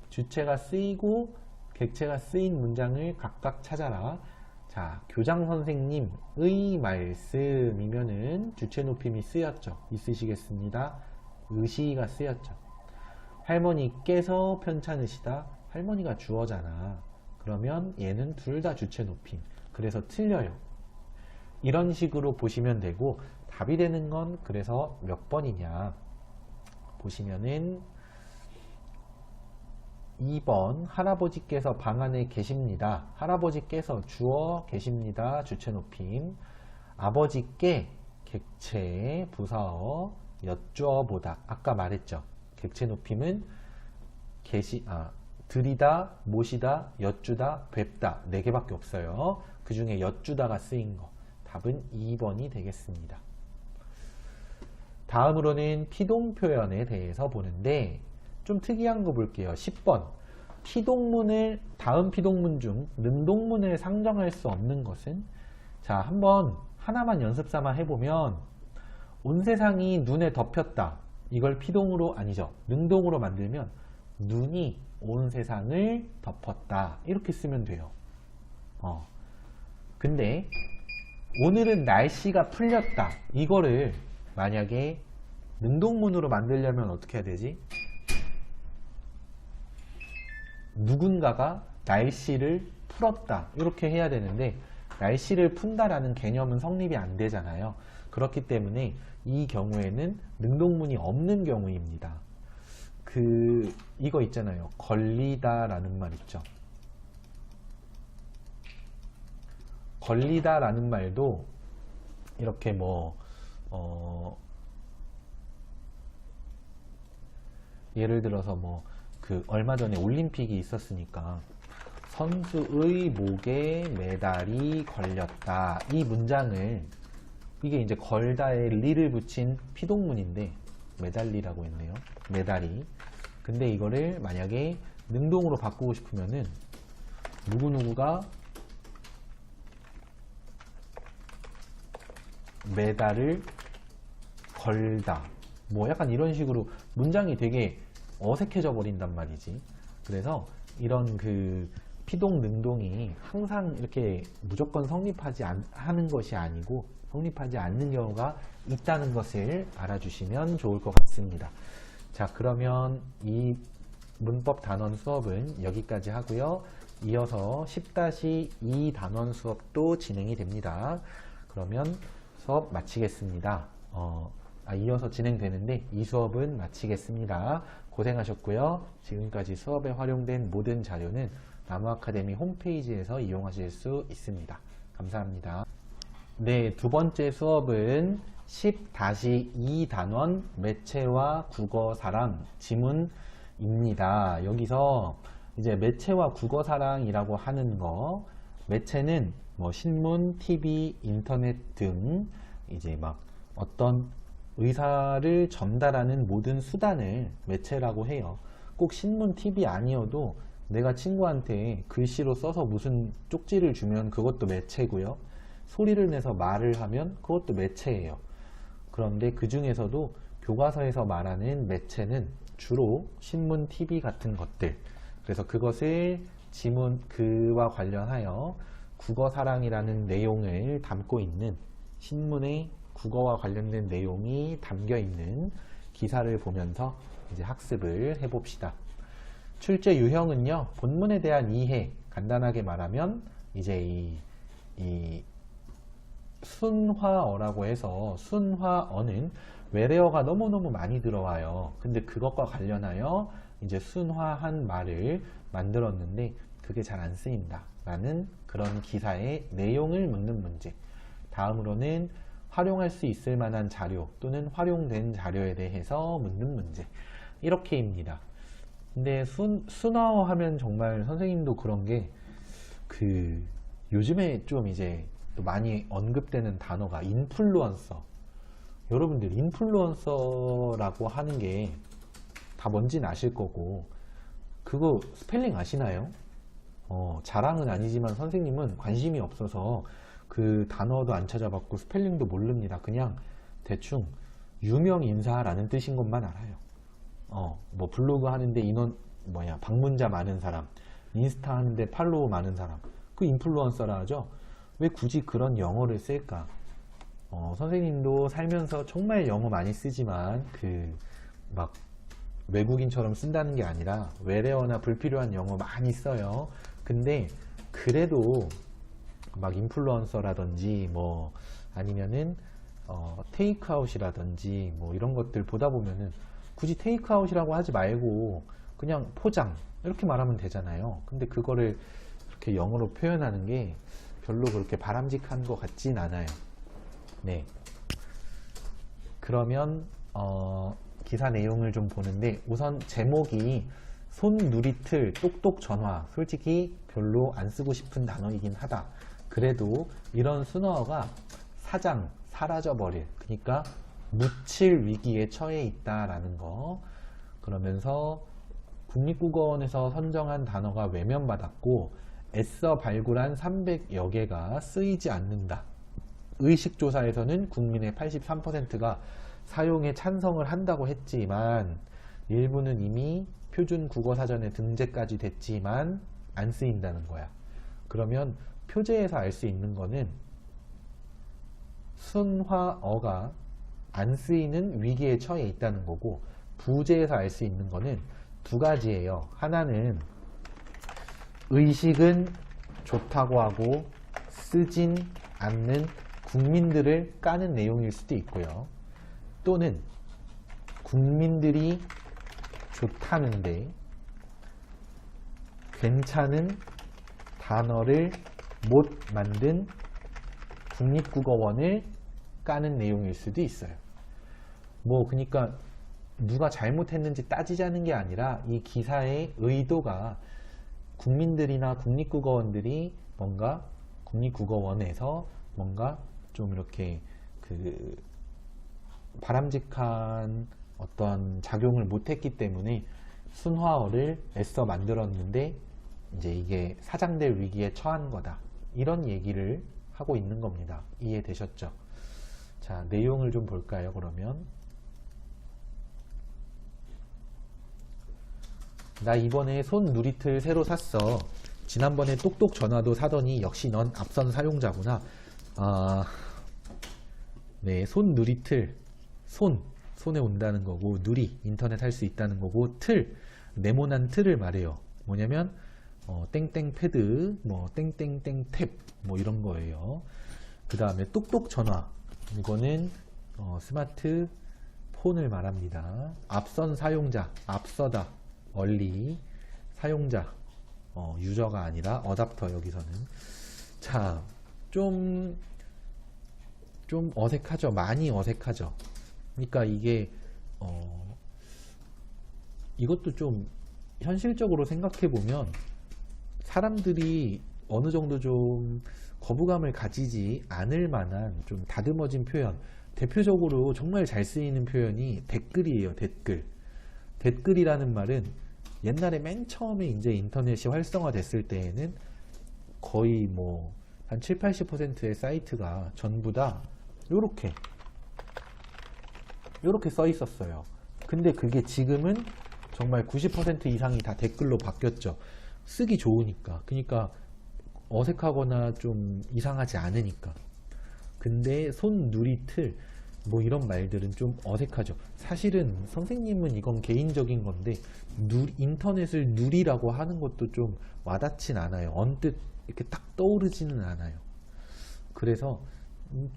Speaker 1: 주체가 쓰이고 객체가 쓰인 문장을 각각 찾아라. 자, 교장 선생님의 말씀이면은 주체 높임이 쓰였죠. 있으시겠습니다. 의시가 쓰였죠. 할머니께서 편찮으시다. 할머니가 주어잖아. 그러면 얘는 둘 다 주체 높임. 그래서 틀려요. 이런 식으로 보시면 되고 답이 되는 건 그래서 몇 번이냐 보시면은 2번 할아버지께서 방 안에 계십니다. 할아버지께서 주어 계십니다. 주체 높임. 아버지께 객체 부사어 여쭈어보다. 아까 말했죠. 객체 높임은 들이다, 모시다, 여쭈다, 뵙다 4개밖에 없어요. 그 중에 여쭈다가 쓰인 거. 답은 2번이 되겠습니다. 다음으로는 피동 표현에 대해서 보는데 좀 특이한 거 볼게요. 10번. 피동문을 다음 피동문 중 능동문을 상정할 수 없는 것은? 자, 한번 하나만 연습 삼아 해보면 온 세상이 눈에 덮였다. 이걸 피동으로 아니죠. 능동으로 만들면 눈이 온 세상을 덮었다. 이렇게 쓰면 돼요. 근데 오늘은 날씨가 풀렸다. 이거를 만약에 능동문으로 만들려면 어떻게 해야 되지? 누군가가 날씨를 풀었다. 이렇게 해야 되는데 날씨를 푼다라는 개념은 성립이 안 되잖아요. 그렇기 때문에 이 경우에는 능동문이 없는 경우입니다. 이거 있잖아요. 걸리다 라는 말 있죠. 걸리다 라는 말도 이렇게 예를 들어서 얼마 전에 올림픽이 있었으니까 선수의 목에 메달이 걸렸다. 이 문장을 이게 이제 걸다에 리를 붙인 피동문인데 메달리라고 했네요. 메달이. 근데 이거를 만약에 능동으로 바꾸고 싶으면은 누구누구가 메달을 걸다. 뭐 약간 이런 식으로 문장이 되게 어색해져 버린단 말이지. 그래서 이런 그 피동 능동이 항상 이렇게 무조건 하는 것이 아니고 성립하지 않는 경우가 있다는 것을 알아주시면 좋을 것 같습니다. 자, 그러면 이 문법 단원 수업은 여기까지 하고요. 이어서 10-2 단원 수업도 진행이 됩니다. 그러면 수업 마치겠습니다. 이어서 진행되는데 이 수업은 마치겠습니다. 고생하셨고요. 지금까지 수업에 활용된 모든 자료는 나무아카데미 홈페이지에서 이용하실 수 있습니다. 감사합니다. 네, 두 번째 수업은 10-2 단원 매체와 국어사랑 지문입니다. 여기서 이제 매체와 국어사랑이라고 하는 거, 매체는 뭐 신문, TV, 인터넷 등 이제 막 어떤 의사를 전달하는 모든 수단을 매체라고 해요. 꼭 신문, TV 아니어도 내가 친구한테 글씨로 써서 무슨 쪽지를 주면 그것도 매체고요. 소리를 내서 말을 하면 그것도 매체예요. 그런데 그 중에서도 교과서에서 말하는 매체는 주로 신문, TV 같은 것들. 그래서 그것을 그와 관련하여 국어사랑이라는 내용을 담고 있는 신문의 국어와 관련된 내용이 담겨 있는 기사를 보면서 이제 학습을 해봅시다. 출제 유형은요, 본문에 대한 이해, 간단하게 말하면 이제 이 순화어라고 해서 순화어는 외래어가 너무너무 많이 들어와요. 근데 그것과 관련하여 이제 순화한 말을 만들었는데 그게 잘 안 쓰인다 라는 그런 기사의 내용을 묻는 문제. 다음으로는 활용할 수 있을 만한 자료 또는 활용된 자료에 대해서 묻는 문제. 이렇게입니다. 근데 순화어 하면 정말 선생님도 그런 게 요즘에 좀 이제 또 많이 언급되는 단어가 인플루언서. 여러분들 인플루언서라고 하는 게 다 뭔지는 아실 거고, 그거 스펠링 아시나요? 자랑은 아니지만 선생님은 관심이 없어서 그 단어도 안 찾아봤고 스펠링도 모릅니다. 그냥 대충 유명 인사라는 뜻인 것만 알아요. 뭐 블로그 하는데 방문자 많은 사람, 인스타 하는데 팔로워 많은 사람, 그 인플루언서라 하죠. 왜 굳이 그런 영어를 쓸까? 선생님도 살면서 정말 영어 많이 쓰지만 막 외국인처럼 쓴다는 게 아니라 외래어나 불필요한 영어 많이 써요. 근데 그래도 막 인플루언서라든지 뭐 아니면은 테이크아웃이라든지 뭐 이런 것들 보다 보면은 굳이 테이크아웃이라고 하지 말고 그냥 포장 이렇게 말하면 되잖아요. 근데 그거를 그렇게 영어로 표현하는 게 별로 그렇게 바람직한 것 같진 않아요. 네. 그러면 기사 내용을 좀 보는데, 우선 제목이 손누리틀 똑똑 전화. 솔직히 별로 안 쓰고 싶은 단어이긴 하다. 그래도 이런 순어가 사라져버릴, 그러니까 묻힐 위기에 처해 있다라는 거. 그러면서 국립국어원에서 선정한 단어가 외면받았고 애써 발굴한 300여 개가 쓰이지 않는다. 의식조사에서는 국민의 83%가 사용에 찬성을 한다고 했지만 일부는 이미 표준 국어사전에 등재까지 됐지만 안 쓰인다는 거야. 그러면 표제에서 알 수 있는 거는 순화어가 안 쓰이는 위기에 처해 있다는 거고, 부제에서 알 수 있는 거는 두 가지예요. 하나는 의식은 좋다고 하고 쓰진 않는 국민들을 까는 내용일 수도 있고요. 또는 국민들이 좋다는데 괜찮은 단어를 못 만든 국립국어원을 까는 내용일 수도 있어요. 그러니까 누가 잘못했는지 따지자는 게 아니라 이 기사의 의도가 국민들이나 국립국어원들이 국립국어원에서 뭔가 좀 이렇게 바람직한 어떤 작용을 못했기 때문에 순화어를 애써 만들었는데 이제 이게 사장될 위기에 처한 거다. 이런 얘기를 하고 있는 겁니다. 이해되셨죠? 자, 내용을 좀 볼까요, 그러면? 나 이번에 손 누리틀 새로 샀어. 지난번에 똑똑 전화도 사더니 역시 넌 앞선 사용자구나. 네, 손 누리틀. 손에 온다는 거고, 누리, 인터넷 할 수 있다는 거고, 틀, 네모난 틀을 말해요. 뭐냐면, 땡땡 패드, 뭐, 땡땡땡 탭, 뭐 이런 거예요. 그 다음에 똑똑 전화. 이거는, 스마트폰을 말합니다. 앞선 사용자, 앞서다, 얼리, 사용자, 유저가 아니라 어댑터 여기서는. 자, 좀 어색하죠. 많이 어색하죠. 그러니까 이게 이것도 좀 현실적으로 생각해 보면 사람들이 어느 정도 좀 거부감을 가지지 않을 만한 좀 다듬어진 표현, 대표적으로 정말 잘 쓰이는 표현이 댓글이에요. 댓글이라는 말은 옛날에 맨 처음에 이제 인터넷이 활성화됐을 때에는 거의 뭐 한 7, 80%의 사이트가 전부 다 요렇게 써 있었어요. 근데 그게 지금은 정말 90% 이상이 다 댓글로 바뀌었죠. 쓰기 좋으니까. 그러니까 어색하거나 좀 이상하지 않으니까. 근데 손 누리틀 뭐 이런 말들은 좀 어색하죠. 사실은 선생님은 이건 개인적인 건데 인터넷을 누리라고 하는 것도 좀 와닿진 않아요. 언뜻 이렇게 딱 떠오르지는 않아요. 그래서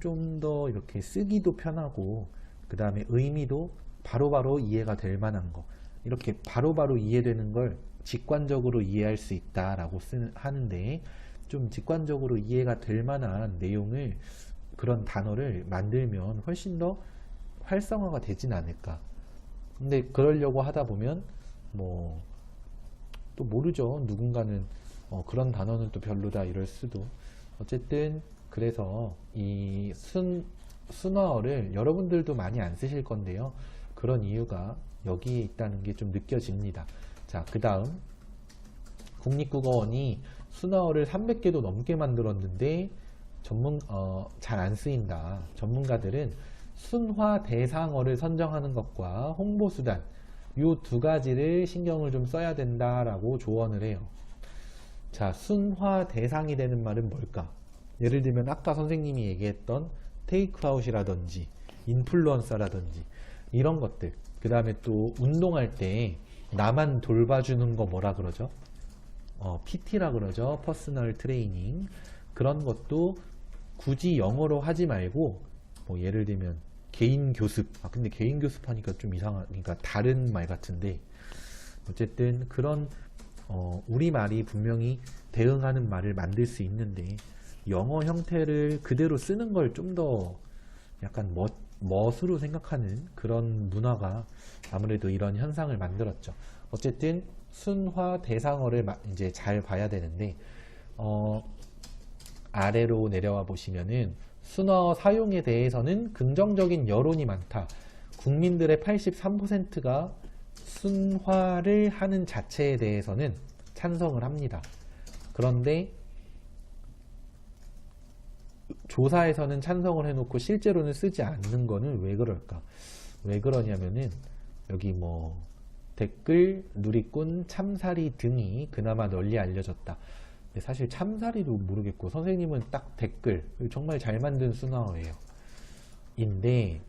Speaker 1: 좀 더 이렇게 쓰기도 편하고 그 다음에 의미도 바로바로 이해가 될 만한 거, 이렇게 바로바로 이해되는 걸 직관적으로 이해할 수 있다라고 하는데, 좀 직관적으로 이해가 될 만한 내용을, 그런 단어를 만들면 훨씬 더 활성화가 되진 않을까. 근데 그러려고 하다 보면 뭐 또 모르죠. 누군가는 그런 단어는 또 별로다 이럴 수도. 어쨌든 그래서 이 순화어를 여러분들도 많이 안 쓰실 건데요. 그런 이유가 여기에 있다는 게 좀 느껴집니다. 자, 그 다음 국립국어원이 순화어를 300개도 넘게 만들었는데 잘 안 쓰인다. 전문가들은 순화 대상어를 선정하는 것과 홍보수단, 요 두 가지를 신경을 좀 써야 된다라고 조언을 해요. 자, 순화 대상이 되는 말은 뭘까? 예를 들면 아까 선생님이 얘기했던 테이크아웃이라든지 인플루언서라든지 이런 것들. 그 다음에 또 운동할 때 나만 돌봐주는 거 뭐라 그러죠? PT라 그러죠. 퍼스널 트레이닝. 그런 것도 굳이 영어로 하지 말고 뭐 예를 들면 개인 교습. 근데 개인 교습 하니까 좀 그러니까 다른 말 같은데, 어쨌든 그런 우리말이 분명히 대응하는 말을 만들 수 있는데 영어 형태를 그대로 쓰는 걸 좀 더 약간 멋으로 생각하는 그런 문화가 아무래도 이런 현상을 만들었죠. 어쨌든 순화 대상어를 이제 잘 봐야 되는데, 아래로 내려와 보시면은 순화어 사용에 대해서는 긍정적인 여론이 많다. 국민들의 83%가 순화를 하는 자체에 대해서는 찬성을 합니다. 그런데 조사에서는 찬성을 해놓고 실제로는 쓰지 않는 거는 왜 그럴까? 왜 그러냐면은 여기 뭐 댓글, 누리꾼, 참사리 등이 그나마 널리 알려졌다. 사실 참사리도 모르겠고 선생님은 딱 댓글, 정말 잘 만든 순화어예요. 인데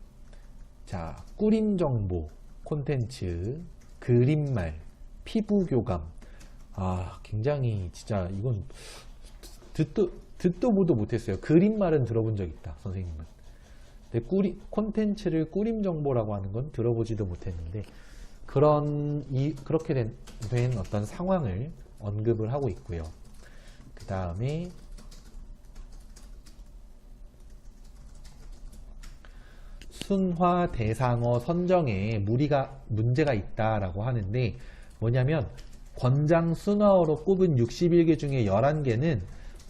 Speaker 1: 자, 꾸림정보 콘텐츠, 그림말, 피부교감, 굉장히 진짜 이건 듣도 보도 못했어요. 그림말은 들어본 적 있다, 선생님은. 근데 콘텐츠를 꾸림정보라고 하는 건 들어보지도 못했는데, 그렇게 된 어떤 상황을 언급을 하고 있고요. 그 다음에 순화 대상어 선정에 문제가 있다라고 하는데, 뭐냐면 권장 순화어로 꼽은 61개 중에 11개는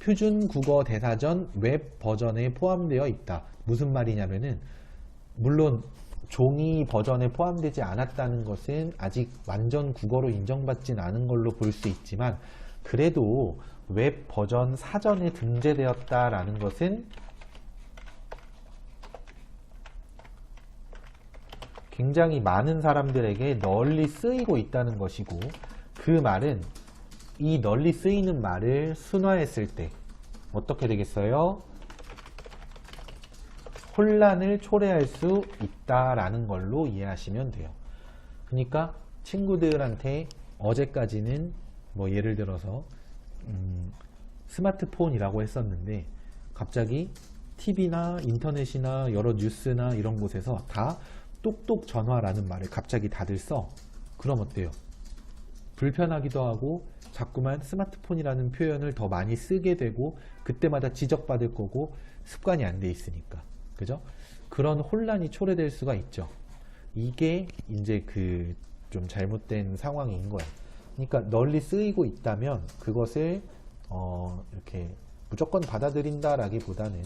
Speaker 1: 표준 국어 대사전 웹 버전에 포함되어 있다. 무슨 말이냐면은, 물론 종이 버전에 포함되지 않았다는 것은 아직 완전 국어로 인정받진 않은 걸로 볼 수 있지만, 그래도 웹 버전 사전에 등재되었다라는 것은 굉장히 많은 사람들에게 널리 쓰이고 있다는 것이고, 그 말은 이 널리 쓰이는 말을 순화했을 때 어떻게 되겠어요? 혼란을 초래할 수 있다라는 걸로 이해하시면 돼요. 그러니까 친구들한테 어제까지는 뭐 예를 들어서 스마트폰이라고 했었는데 갑자기 TV나 인터넷이나 여러 뉴스나 이런 곳에서 다 똑똑 전화라는 말을 갑자기 다들 써. 그럼 어때요? 불편하기도 하고 자꾸만 스마트폰이라는 표현을 더 많이 쓰게 되고 그때마다 지적받을 거고 습관이 안 돼 있으니까. 그죠? 그런 혼란이 초래될 수가 있죠. 이게 이제 그 좀 잘못된 상황인 거예요. 그러니까 널리 쓰이고 있다면 그것을 이렇게 무조건 받아들인다라기보다는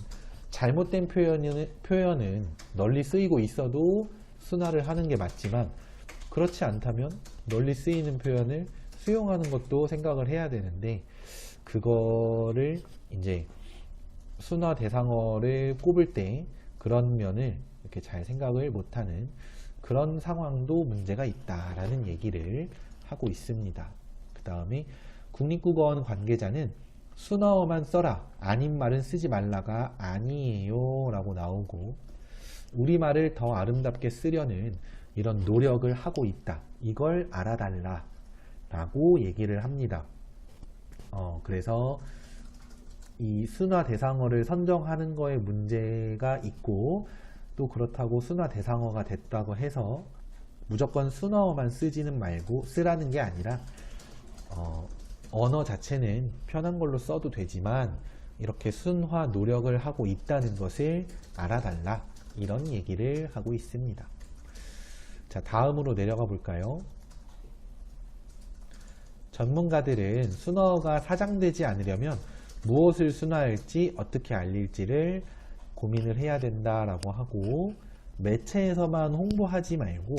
Speaker 1: 잘못된 표현은 널리 쓰이고 있어도 순화를 하는 게 맞지만, 그렇지 않다면 널리 쓰이는 표현을 수용하는 것도 생각을 해야 되는데, 그거를 이제 순화 대상어를 꼽을 때 그런 면을 이렇게 잘 생각을 못하는 그런 상황도 문제가 있다라는 얘기를 하고 있습니다. 그 다음에 국립국어원 관계자는 순화어만 써라, 아닌 말은 쓰지 말라가 아니에요 라고 나오고, 우리말을 더 아름답게 쓰려는 이런 노력을 하고 있다, 이걸 알아달라 라고 얘기를 합니다. 그래서 이 순화 대상어를 선정하는 거에 문제가 있고, 또 그렇다고 순화 대상어가 됐다고 해서 무조건 순화어만 쓰지는 말고, 쓰라는 게 아니라 언어 자체는 편한 걸로 써도 되지만 이렇게 순화 노력을 하고 있다는 것을 알아달라, 이런 얘기를 하고 있습니다. 자, 다음으로 내려가 볼까요? 전문가들은 순화어가 사장되지 않으려면 무엇을 순화할지 어떻게 알릴지를 고민을 해야 된다라고 하고, 매체에서만 홍보하지 말고,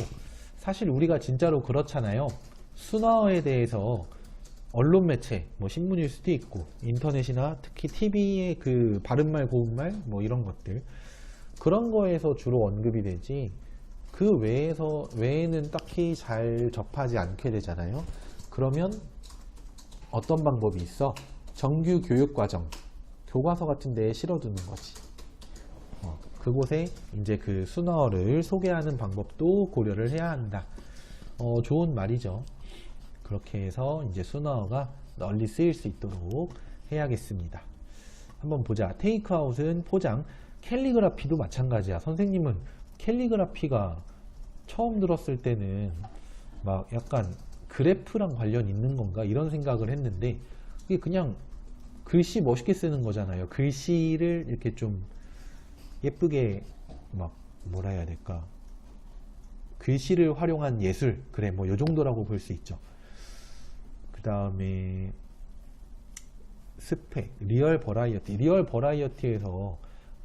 Speaker 1: 사실 우리가 진짜로 그렇잖아요. 순화어에 대해서 언론 매체, 뭐 신문일 수도 있고 인터넷이나 특히 TV의 그 바른말 고운말 뭐 이런 것들, 그런 거에서 주로 언급이 되지 그 외에는 딱히 잘 접하지 않게 되잖아요. 그러면 어떤 방법이 있어? 정규 교육과정, 교과서 같은 데에 실어두는 거지. 그곳에 이제 그 순화어를 소개하는 방법도 고려를 해야 한다. 좋은 말이죠. 그렇게 해서 이제 순화어가 널리 쓰일 수 있도록 해야겠습니다. 한번 보자. 테이크아웃은 포장, 캘리그라피도 마찬가지야. 선생님은 캘리그라피가 처음 들었을 때는 막 약간 그래프랑 관련 있는 건가 이런 생각을 했는데, 이게 그냥 글씨 멋있게 쓰는 거잖아요. 글씨를 이렇게 좀 예쁘게 막 뭐라 해야 될까, 글씨를 활용한 예술, 그래 뭐 요 정도라고 볼 수 있죠. 그 다음에 스펙, 리얼 버라이어티, 리얼 버라이어티에서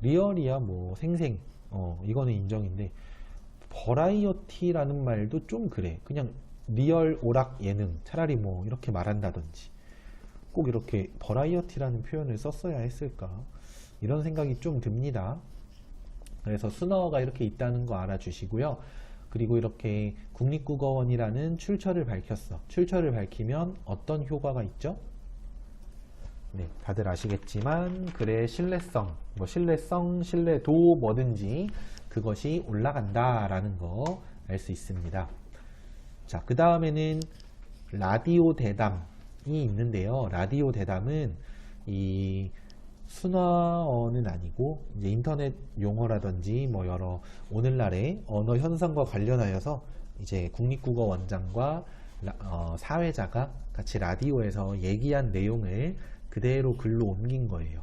Speaker 1: 리얼이야 뭐 생생, 이거는 인정인데 버라이어티라는 말도 좀 그래. 그냥 리얼 오락 예능, 차라리 뭐 이렇게 말한다든지, 꼭 이렇게 버라이어티라는 표현을 썼어야 했을까, 이런 생각이 좀 듭니다. 그래서 순화어가 이렇게 있다는 거 알아주시고요. 그리고 이렇게 국립국어원이라는 출처를 밝혔어. 출처를 밝히면 어떤 효과가 있죠? 네, 다들 아시겠지만 글의 신뢰성, 뭐 신뢰성, 신뢰도 뭐든지 그것이 올라간다라는 거 알 수 있습니다. 자, 그 다음에는 라디오 대담이 있는데요. 라디오 대담은 이 순화어는 아니고 이제 인터넷 용어라든지 뭐 여러 오늘날의 언어 현상과 관련하여서 이제 국립국어원장과 사회자가 같이 라디오에서 얘기한 내용을 그대로 글로 옮긴 거예요.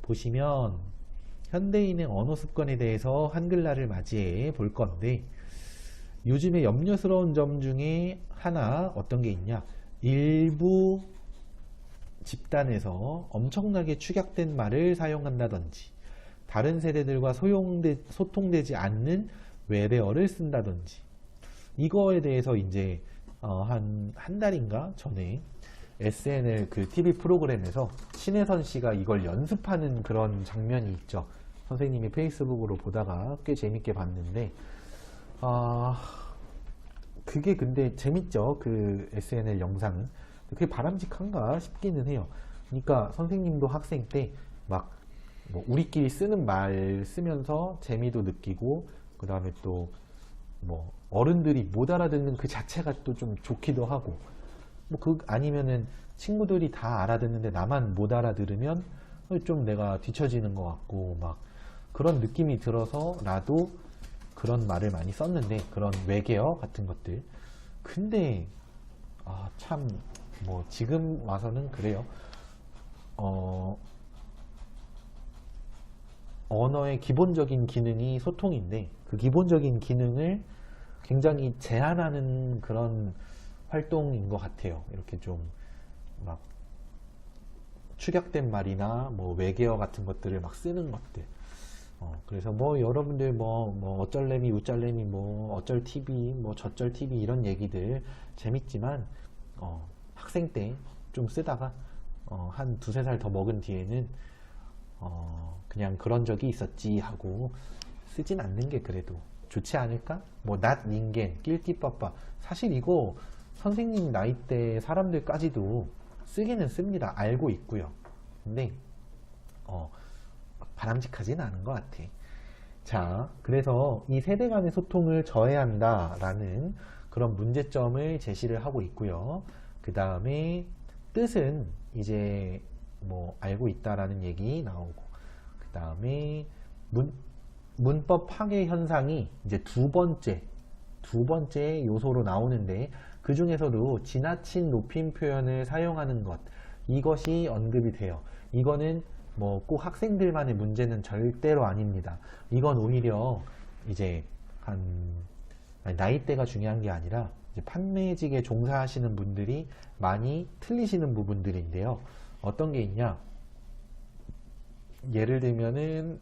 Speaker 1: 보시면 현대인의 언어 습관에 대해서 한글날을 맞이해 볼 건데, 요즘에 염려스러운 점 중에 하나 어떤 게 있냐, 일부 집단에서 엄청나게 축약된 말을 사용한다든지, 다른 세대들과 소통되지 않는 외래어를 쓴다든지, 이거에 대해서 이제 한 달인가 전에 SNL 그 TV 프로그램에서 신혜선 씨가 이걸 연습하는 그런 장면이 있죠. 선생님이 페이스북으로 보다가 꽤 재밌게 봤는데, 그게 근데 재밌죠. 그 SNL 영상은. 그게 바람직한가 싶기는 해요. 그러니까 선생님도 학생 때 막 뭐 우리끼리 쓰는 말 쓰면서 재미도 느끼고, 그 다음에 또 뭐 어른들이 못 알아듣는 그 자체가 또 좀 좋기도 하고, 뭐 그 아니면은 친구들이 다 알아듣는데 나만 못 알아들으면 좀 내가 뒤처지는 것 같고, 막 그런 느낌이 들어서 나도 그런 말을 많이 썼는데, 그런 외계어 같은 것들. 근데 참 뭐 지금 와서는 그래요. 언어의 기본적인 기능이 소통인데, 그 기본적인 기능을 굉장히 제한하는 그런 활동인 것 같아요. 이렇게 좀 막 축약된 말이나 뭐 외계어 같은 것들을 막 쓰는 것들. 그래서 뭐 여러분들 뭐 어쩔래미 우쩔래미 뭐 어쩔 TV 뭐 저쩔 TV 이런 얘기들 재밌지만, 학생 때 좀 쓰다가 한 두세 살 더 먹은 뒤에는 그냥 그런 적이 있었지 하고 쓰진 않는 게 그래도 좋지 않을까? 뭐 not 닌겐, 낄끼빠빠, 사실 이거 선생님 나이대 사람들까지도 쓰기는 씁니다. 알고 있고요. 근데 바람직하진 않은 것 같아. 자, 그래서 이 세대 간의 소통을 저해야 한다라는 그런 문제점을 제시를 하고 있고요. 그 다음에 뜻은 이제 뭐 알고 있다라는 얘기 나오고, 그 다음에 문법 파괴 현상이 이제 두 번째 요소로 나오는데, 그 중에서도 지나친 높임 표현을 사용하는 것, 이것이 언급이 돼요. 이거는 뭐 꼭 학생들만의 문제는 절대로 아닙니다. 이건 오히려 이제 나이대가 중요한 게 아니라 이제 판매직에 종사하시는 분들이 많이 틀리시는 부분들인데요. 어떤 게 있냐? 예를 들면은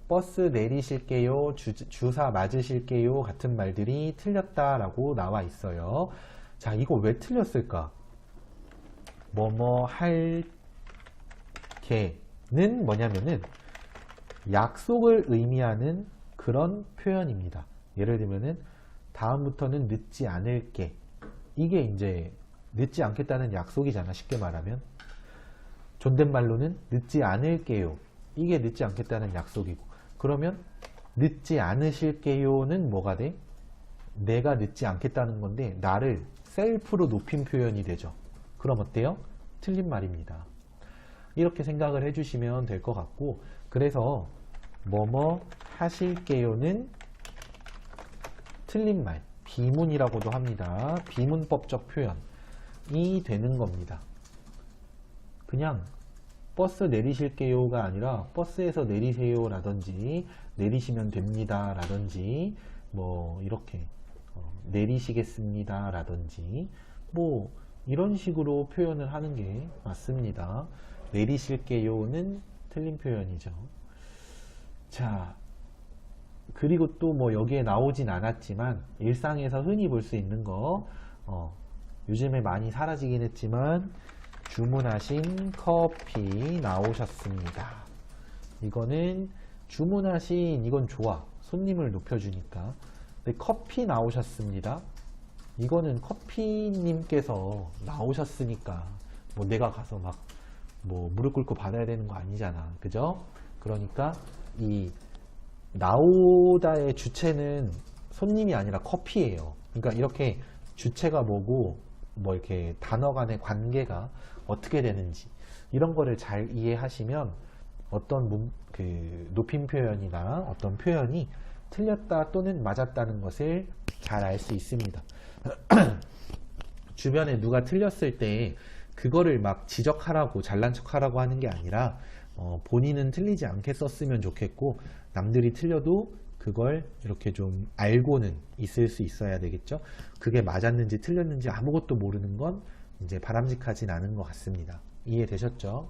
Speaker 1: 버스 내리실게요, 주사 맞으실게요 같은 말들이 틀렸다라고 나와 있어요. 자, 이거 왜 틀렸을까? 뭐뭐 할 게는 뭐냐면은 약속을 의미하는 그런 표현입니다. 예를 들면은 다음부터는 늦지 않을게, 이게 이제 늦지 않겠다는 약속이잖아. 쉽게 말하면 존댓말로는 늦지 않을게요, 이게 늦지 않겠다는 약속이고, 그러면 늦지 않으실게요는 뭐가 돼? 내가 늦지 않겠다는 건데 나를 셀프로 높인 표현이 되죠. 그럼 어때요? 틀린 말입니다. 이렇게 생각을 해주시면 될 것 같고, 그래서 뭐뭐 하실게요는 틀린 말, 비문이라고도 합니다. 비문법적 표현이 되는 겁니다. 그냥 버스 내리실게요가 아니라 버스에서 내리세요 라든지 내리시면 됩니다 라든지 뭐 이렇게 내리시겠습니다 라든지 뭐 이런 식으로 표현을 하는 게 맞습니다. 내리실게요는 틀린 표현이죠. 자, 그리고 또 뭐 여기에 나오진 않았지만 일상에서 흔히 볼 수 있는 거, 요즘에 많이 사라지긴 했지만 주문하신 커피 나오셨습니다. 이거는 주문하신, 이건 좋아, 손님을 높여주니까. 근데 커피 나오셨습니다. 이거는 커피님께서 나오셨으니까 뭐 내가 가서 막 뭐 무릎 꿇고 받아야 되는 거 아니잖아. 그죠? 그러니까 이 나오다의 주체는 손님이 아니라 커피예요. 그러니까 이렇게 주체가 뭐고 뭐 이렇게 단어 간의 관계가 어떻게 되는지 이런 거를 잘 이해하시면 어떤 그 높임 표현이나 어떤 표현이 틀렸다 또는 맞았다는 것을 잘 알 수 있습니다. 주변에 누가 틀렸을 때 그거를 막 지적하라고 잘난 척하라고 하는 게 아니라 본인은 틀리지 않게 썼으면 좋겠고, 남들이 틀려도 그걸 이렇게 좀 알고는 있을 수 있어야 되겠죠. 그게 맞았는지 틀렸는지 아무것도 모르는 건 이제 바람직하진 않은 것 같습니다. 이해되셨죠?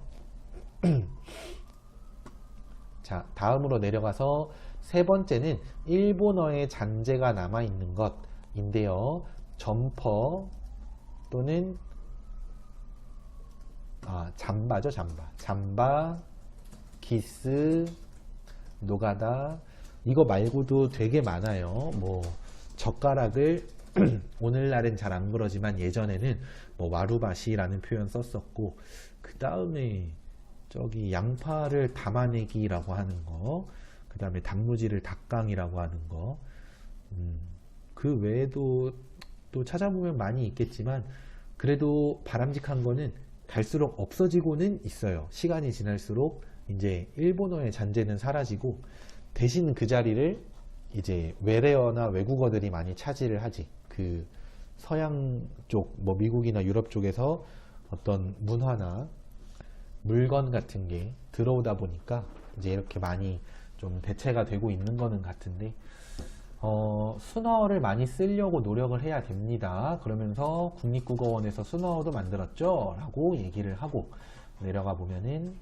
Speaker 1: 자, 다음으로 내려가서 세 번째는 일본어의 잔재가 남아있는 것, 인데요. 점퍼 또는 잠바죠, 잠바, 기스, 노가다. 이거 말고도 되게 많아요. 뭐 젓가락을 오늘날은 잘 안 그러지만 예전에는 뭐 와루바시라는 표현 썼었고, 그 다음에 저기 양파를 담아내기라고 하는 거, 그 다음에 단무지를 닭강이라고 하는 거, 그 외에도 또 찾아보면 많이 있겠지만, 그래도 바람직한 거는 갈수록 없어지고는 있어요. 시간이 지날수록 이제 일본어의 잔재는 사라지고 대신 그 자리를 이제 외래어나 외국어들이 많이 차지를 하지. 그 서양 쪽, 뭐 미국이나 유럽 쪽에서 어떤 문화나 물건 같은 게 들어오다 보니까 이제 이렇게 많이 좀 대체가 되고 있는 거는 같은데, 순어를 많이 쓰려고 노력을 해야 됩니다. 그러면서 국립국어원에서 순어도 만들었죠 라고 얘기를 하고 내려가 보면은,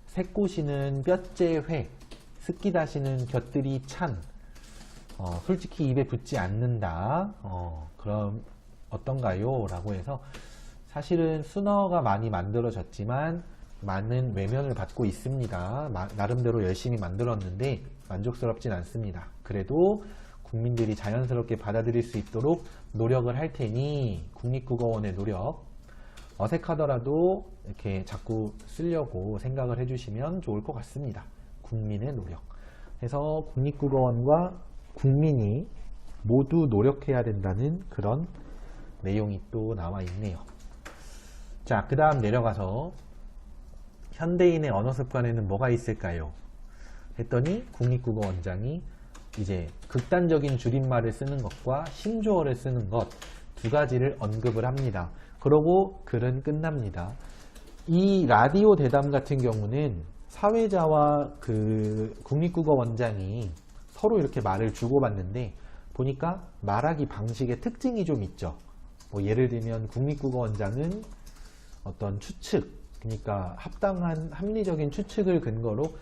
Speaker 1: 새꼬시는 뼈째 회, 스키다시는 곁들이 찬, 솔직히 입에 붙지 않는다. 그럼 어떤가요? 라고 해서, 사실은 순어가 많이 만들어졌지만 많은 외면을 받고 있습니다. 나름대로 열심히 만들었는데 만족스럽진 않습니다. 그래도 국민들이 자연스럽게 받아들일 수 있도록 노력을 할 테니 국립국어원의 노력, 어색하더라도 이렇게 자꾸 쓰려고 생각을 해주시면 좋을 것 같습니다. 국민의 노력. 그래서 국립국어원과 국민이 모두 노력해야 된다는 그런 내용이 또 나와 있네요. 자, 그 다음 내려가서 현대인의 언어 습관에는 뭐가 있을까요? 했더니 국립국어원장이 이제 극단적인 줄임말을 쓰는 것과 신조어를 쓰는 것 두 가지를 언급을 합니다. 그러고 글은 끝납니다. 이 라디오 대담 같은 경우는 사회자와 그 국립국어원장이 서로 이렇게 말을 주고받는데, 보니까 말하기 방식의 특징이 좀 있죠. 뭐 예를 들면 국립국어원장은 어떤 추측, 그러니까 합당한 합리적인 추측을 근거로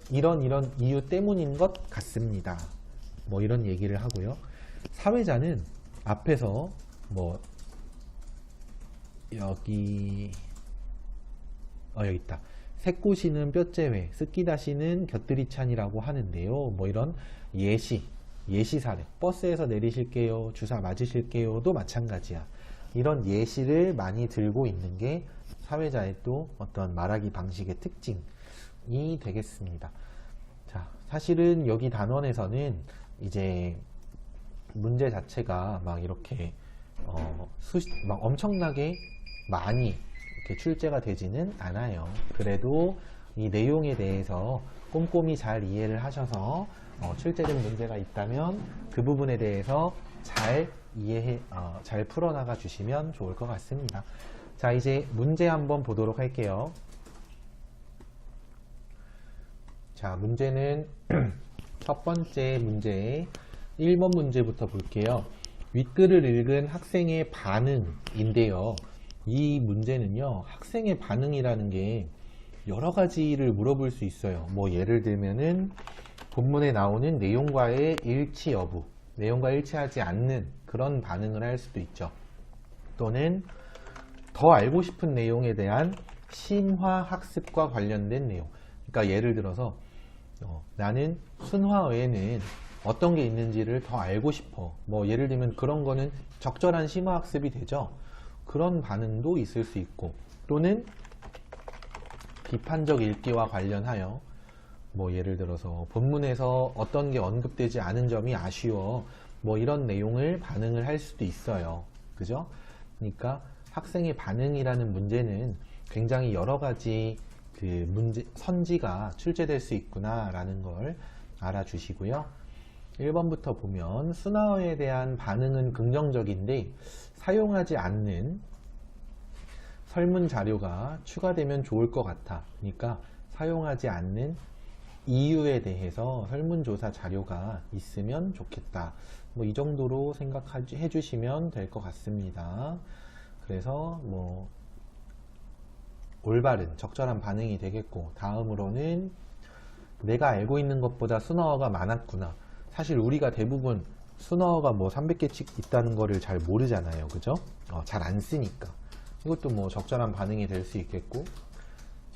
Speaker 1: 이런 이유 때문인 것 같습니다. 뭐 이런 얘기를 하고요. 사회자는 앞에서 뭐 여기 있다. 새꼬시는 뼈째회, 스키다시는 곁들이 찬이라고 하는데요. 뭐 이런 예시 사례, 버스에서 내리실게요, 주사 맞으실게요도 마찬가지야. 이런 예시를 많이 들고 있는 게 사회자의 또 어떤 말하기 방식의 특징이 되겠습니다. 자, 사실은 여기 단원에서는 이제 문제 자체가 막 이렇게 막 엄청나게 많이 이렇게 출제가 되지는 않아요. 그래도 이 내용에 대해서 꼼꼼히 잘 이해를 하셔서 출제된 문제가 있다면 그 부분에 대해서 잘 잘 풀어나가 주시면 좋을 것 같습니다. 자, 이제 문제 한번 보도록 할게요. 자, 문제는 첫 번째 문제 1번 문제부터 볼게요. 윗글을 읽은 학생의 반응인데요. 이 문제는요, 학생의 반응이라는 게 여러 가지를 물어볼 수 있어요. 뭐 예를 들면은 본문에 나오는 내용과의 일치 여부, 내용과 일치하지 않는 그런 반응을 할 수도 있죠. 또는 더 알고 싶은 내용에 대한 심화 학습과 관련된 내용. 그러니까 예를 들어서 나는 순화어에는 어떤 게 있는지를 더 알고 싶어. 뭐 예를 들면 그런 거는 적절한 심화 학습이 되죠. 그런 반응도 있을 수 있고, 또는 비판적 읽기와 관련하여 뭐 예를 들어서 본문에서 어떤 게 언급되지 않은 점이 아쉬워, 뭐 이런 내용을 반응을 할 수도 있어요. 그죠? 그러니까 학생의 반응이라는 문제는 굉장히 여러 가지 그 문제 선지가 출제될 수 있구나 라는 걸 알아주시고요. 1번부터 보면 순화어에 대한 반응은 긍정적인데 사용하지 않는 설문 자료가 추가되면 좋을 것 같아. 그러니까 사용하지 않는 이유에 대해서 설문조사 자료가 있으면 좋겠다. 뭐 이 정도로 생각해 주시면 될 것 같습니다. 그래서 뭐 올바른 적절한 반응이 되겠고, 다음으로는 내가 알고 있는 것보다 순어가 많았구나. 사실 우리가 대부분 순어가 뭐 300개씩 있다는 거를 잘 모르잖아요. 그죠? 잘 안 쓰니까. 이것도 뭐 적절한 반응이 될 수 있겠고,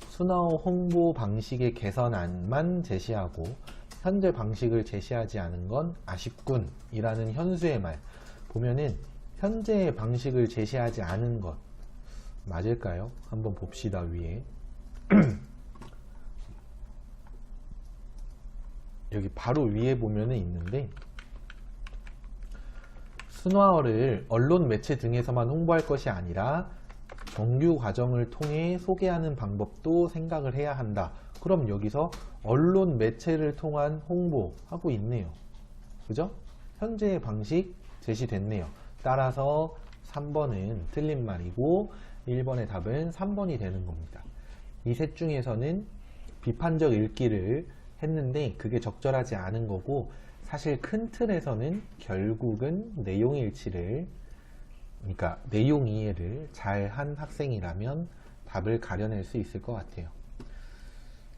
Speaker 1: 순어 홍보 방식의 개선안만 제시하고 현재 방식을 제시하지 않은 건 아쉽군 이라는 현수의 말 보면은 현재 방식을 제시하지 않은 것 맞을까요? 한번 봅시다. 위에 여기 바로 위에 보면은 있는데, 순화어를 언론 매체 등에서만 홍보할 것이 아니라 정규 과정을 통해 소개하는 방법도 생각을 해야 한다. 그럼 여기서 언론 매체를 통한 홍보하고 있네요. 그죠? 현재의 방식 제시됐네요. 따라서 3번은 틀린 말이고 1번의 답은 3번이 되는 겁니다. 이 셋 중에서는 비판적 읽기를 했는데 그게 적절하지 않은 거고, 사실 큰 틀에서는 결국은 내용 일치를, 그러니까 내용 이해를 잘한 학생이라면 답을 가려낼 수 있을 것 같아요.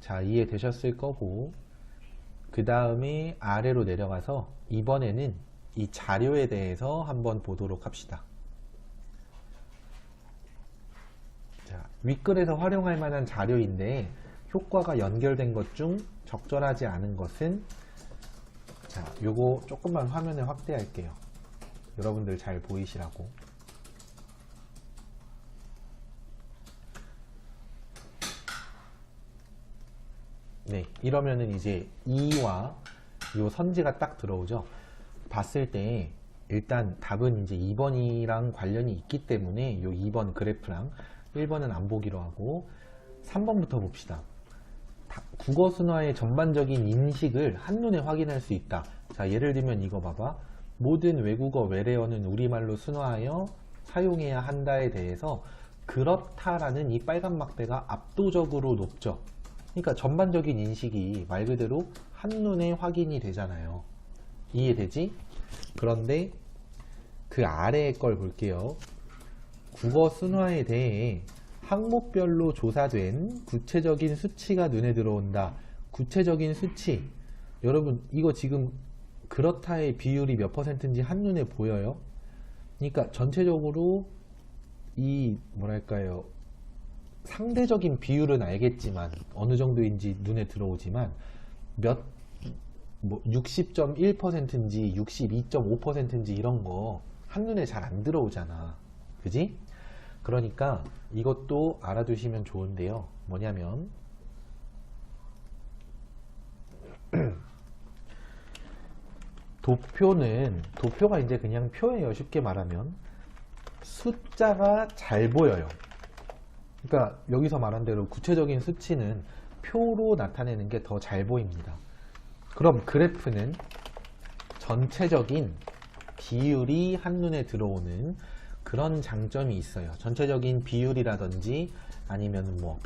Speaker 1: 자, 이해되셨을 거고, 그 다음에 아래로 내려가서 이번에는 이 자료에 대해서 한번 보도록 합시다. 자, 윗글에서 활용할 만한 자료인데 효과가 연결된 것 중 적절하지 않은 것은, 자, 요거 조금만 화면을 확대할게요. 여러분들 잘 보이시라고. 네, 이러면은 이제 2와 요 선지가 딱 들어오죠. 봤을 때 일단 답은 이제 2번이랑 관련이 있기 때문에 요 2번 그래프랑 1번은 안 보기로 하고 3번부터 봅시다. 국어 순화의 전반적인 인식을 한눈에 확인할 수 있다. 자, 예를 들면 이거 봐봐. 모든 외국어 외래어는 우리말로 순화하여 사용해야 한다에 대해서 그렇다라는 이 빨간 막대가 압도적으로 높죠. 그러니까 전반적인 인식이 말 그대로 한눈에 확인이 되잖아요. 이해되지? 그런데 그 아래의 걸 볼게요. 국어 순화에 대해 항목별로 조사된 구체적인 수치가 눈에 들어온다. 구체적인 수치. 여러분, 이거 지금 그렇다의 비율이 몇 퍼센트인지 한눈에 보여요? 그러니까 전체적으로 이 뭐랄까요, 상대적인 비율은 알겠지만 어느 정도인지 눈에 들어오지만 뭐 60.1%인지 62.5%인지 이런 거 한눈에 잘 안 들어오잖아. 그지? 그러니까 이것도 알아두시면 좋은데요. 뭐냐면 도표가 이제 그냥 표예요. 쉽게 말하면 숫자가 잘 보여요. 그러니까 여기서 말한 대로 구체적인 수치는 표로 나타내는 게 더 잘 보입니다. 그럼 그래프는 전체적인 비율이 한눈에 들어오는 그런 장점이 있어요. 전체적인 비율이라든지 아니면 뭐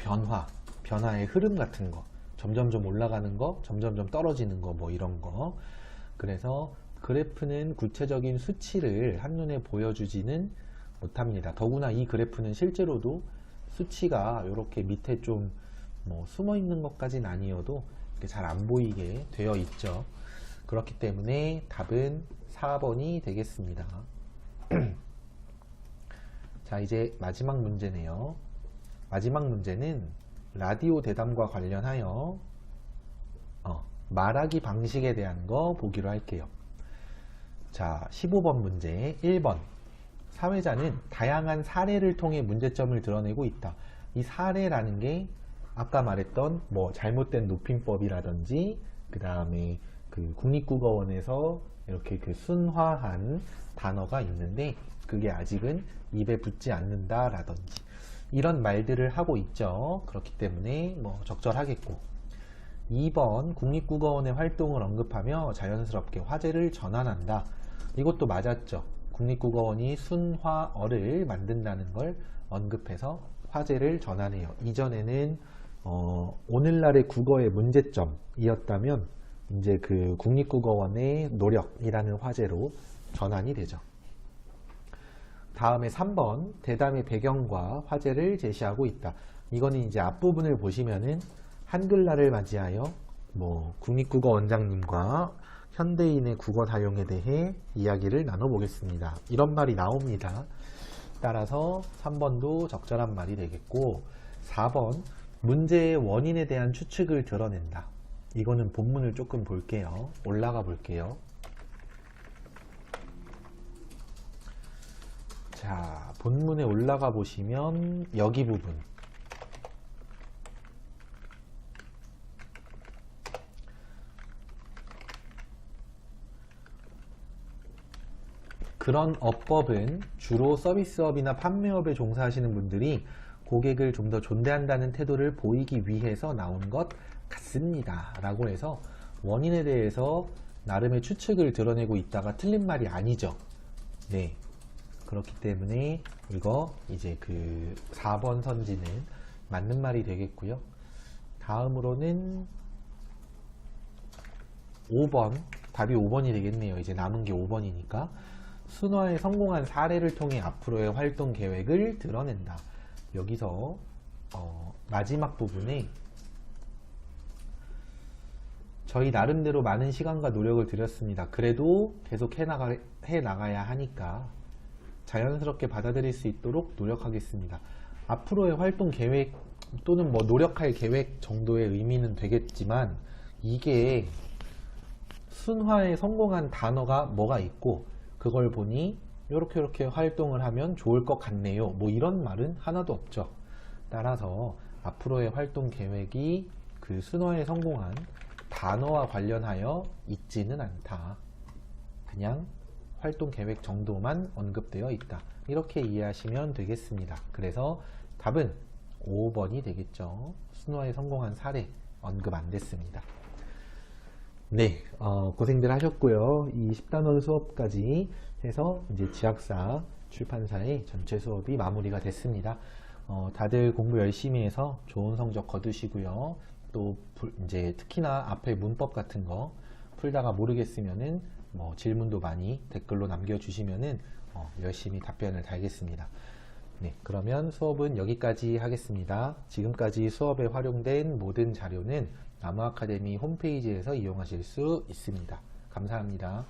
Speaker 1: 변화의 흐름 같은 거, 점점점 올라가는 거, 점점점 떨어지는 거, 뭐 이런 거. 그래서 그래프는 구체적인 수치를 한눈에 보여주지는 못합니다. 더구나 이 그래프는 실제로도 수치가 이렇게 밑에 좀 뭐 숨어 있는 것까지는 아니어도 잘 안 보이게 되어 있죠. 그렇기 때문에 답은 4번이 되겠습니다. 자, 이제 마지막 문제네요. 마지막 문제는 라디오 대담과 관련하여 말하기 방식에 대한 거 보기로 할게요. 자, 15번 문제 1번. 사회자는 다양한 사례를 통해 문제점을 드러내고 있다. 이 사례라는 게 아까 말했던 뭐 잘못된 높임법이라든지 그 다음에 그 국립국어원에서 이렇게 그 순화한 단어가 있는데 그게 아직은 입에 붙지 않는다 라든지 이런 말들을 하고 있죠. 그렇기 때문에 뭐 적절하겠고, 2번 국립국어원의 활동을 언급하며 자연스럽게 화제를 전환한다. 이것도 맞았죠. 국립국어원이 순화어를 만든다는 걸 언급해서 화제를 전환해요. 이전에는 오늘날의 국어의 문제점이었다면 이제 그 국립국어원의 노력이라는 화제로 전환이 되죠. 다음에 3번 대담의 배경과 화제를 제시하고 있다. 이거는 이제 앞부분을 보시면은 한글날을 맞이하여 뭐 국립국어 원장님과 현대인의 국어 사용에 대해 이야기를 나눠보겠습니다. 이런 말이 나옵니다. 따라서 3번도 적절한 말이 되겠고, 4번 문제의 원인에 대한 추측을 드러낸다. 이거는 본문을 조금 볼게요. 올라가 볼게요. 자, 본문에 올라가 보시면 여기 부분, 그런 어법은 주로 서비스업이나 판매업에 종사하시는 분들이 고객을 좀 더 존대한다는 태도를 보이기 위해서 나온 것 같습니다. 라고 해서 원인에 대해서 나름의 추측을 드러내고 있다가 틀린 말이 아니죠. 네. 그렇기 때문에 이거 이제 그 4번 선지는 맞는 말이 되겠고요. 다음으로는 5번, 답이 5번이 되겠네요. 이제 남은 게 5번이니까. 순화에 성공한 사례를 통해 앞으로의 활동 계획을 드러낸다. 여기서 마지막 부분에 저희 나름대로 많은 시간과 노력을 들였습니다. 그래도 계속 해나가야 하니까 자연스럽게 받아들일 수 있도록 노력하겠습니다. 앞으로의 활동 계획 또는 뭐 노력할 계획 정도의 의미는 되겠지만, 이게 순화에 성공한 단어가 뭐가 있고 그걸 보니 이렇게 활동을 하면 좋을 것 같네요. 뭐 이런 말은 하나도 없죠. 따라서 앞으로의 활동 계획이 그 순화에 성공한 단어와 관련하여 있지는 않다. 그냥 활동 계획 정도만 언급되어 있다. 이렇게 이해하시면 되겠습니다. 그래서 답은 5번이 되겠죠. 순화에 성공한 사례 언급 안 됐습니다. 네, 고생들 하셨고요. 이 10단원 수업까지 해서 이제 지학사 출판사의 전체 수업이 마무리가 됐습니다. 다들 공부 열심히 해서 좋은 성적 거두시고요. 또 이제 특히나 앞에 문법 같은 거 풀다가 모르겠으면은 뭐 질문도 많이 댓글로 남겨주시면은 열심히 답변을 달겠습니다. 네, 그러면 수업은 여기까지 하겠습니다. 지금까지 수업에 활용된 모든 자료는 나무아카데미 홈페이지에서 이용하실 수 있습니다. 감사합니다.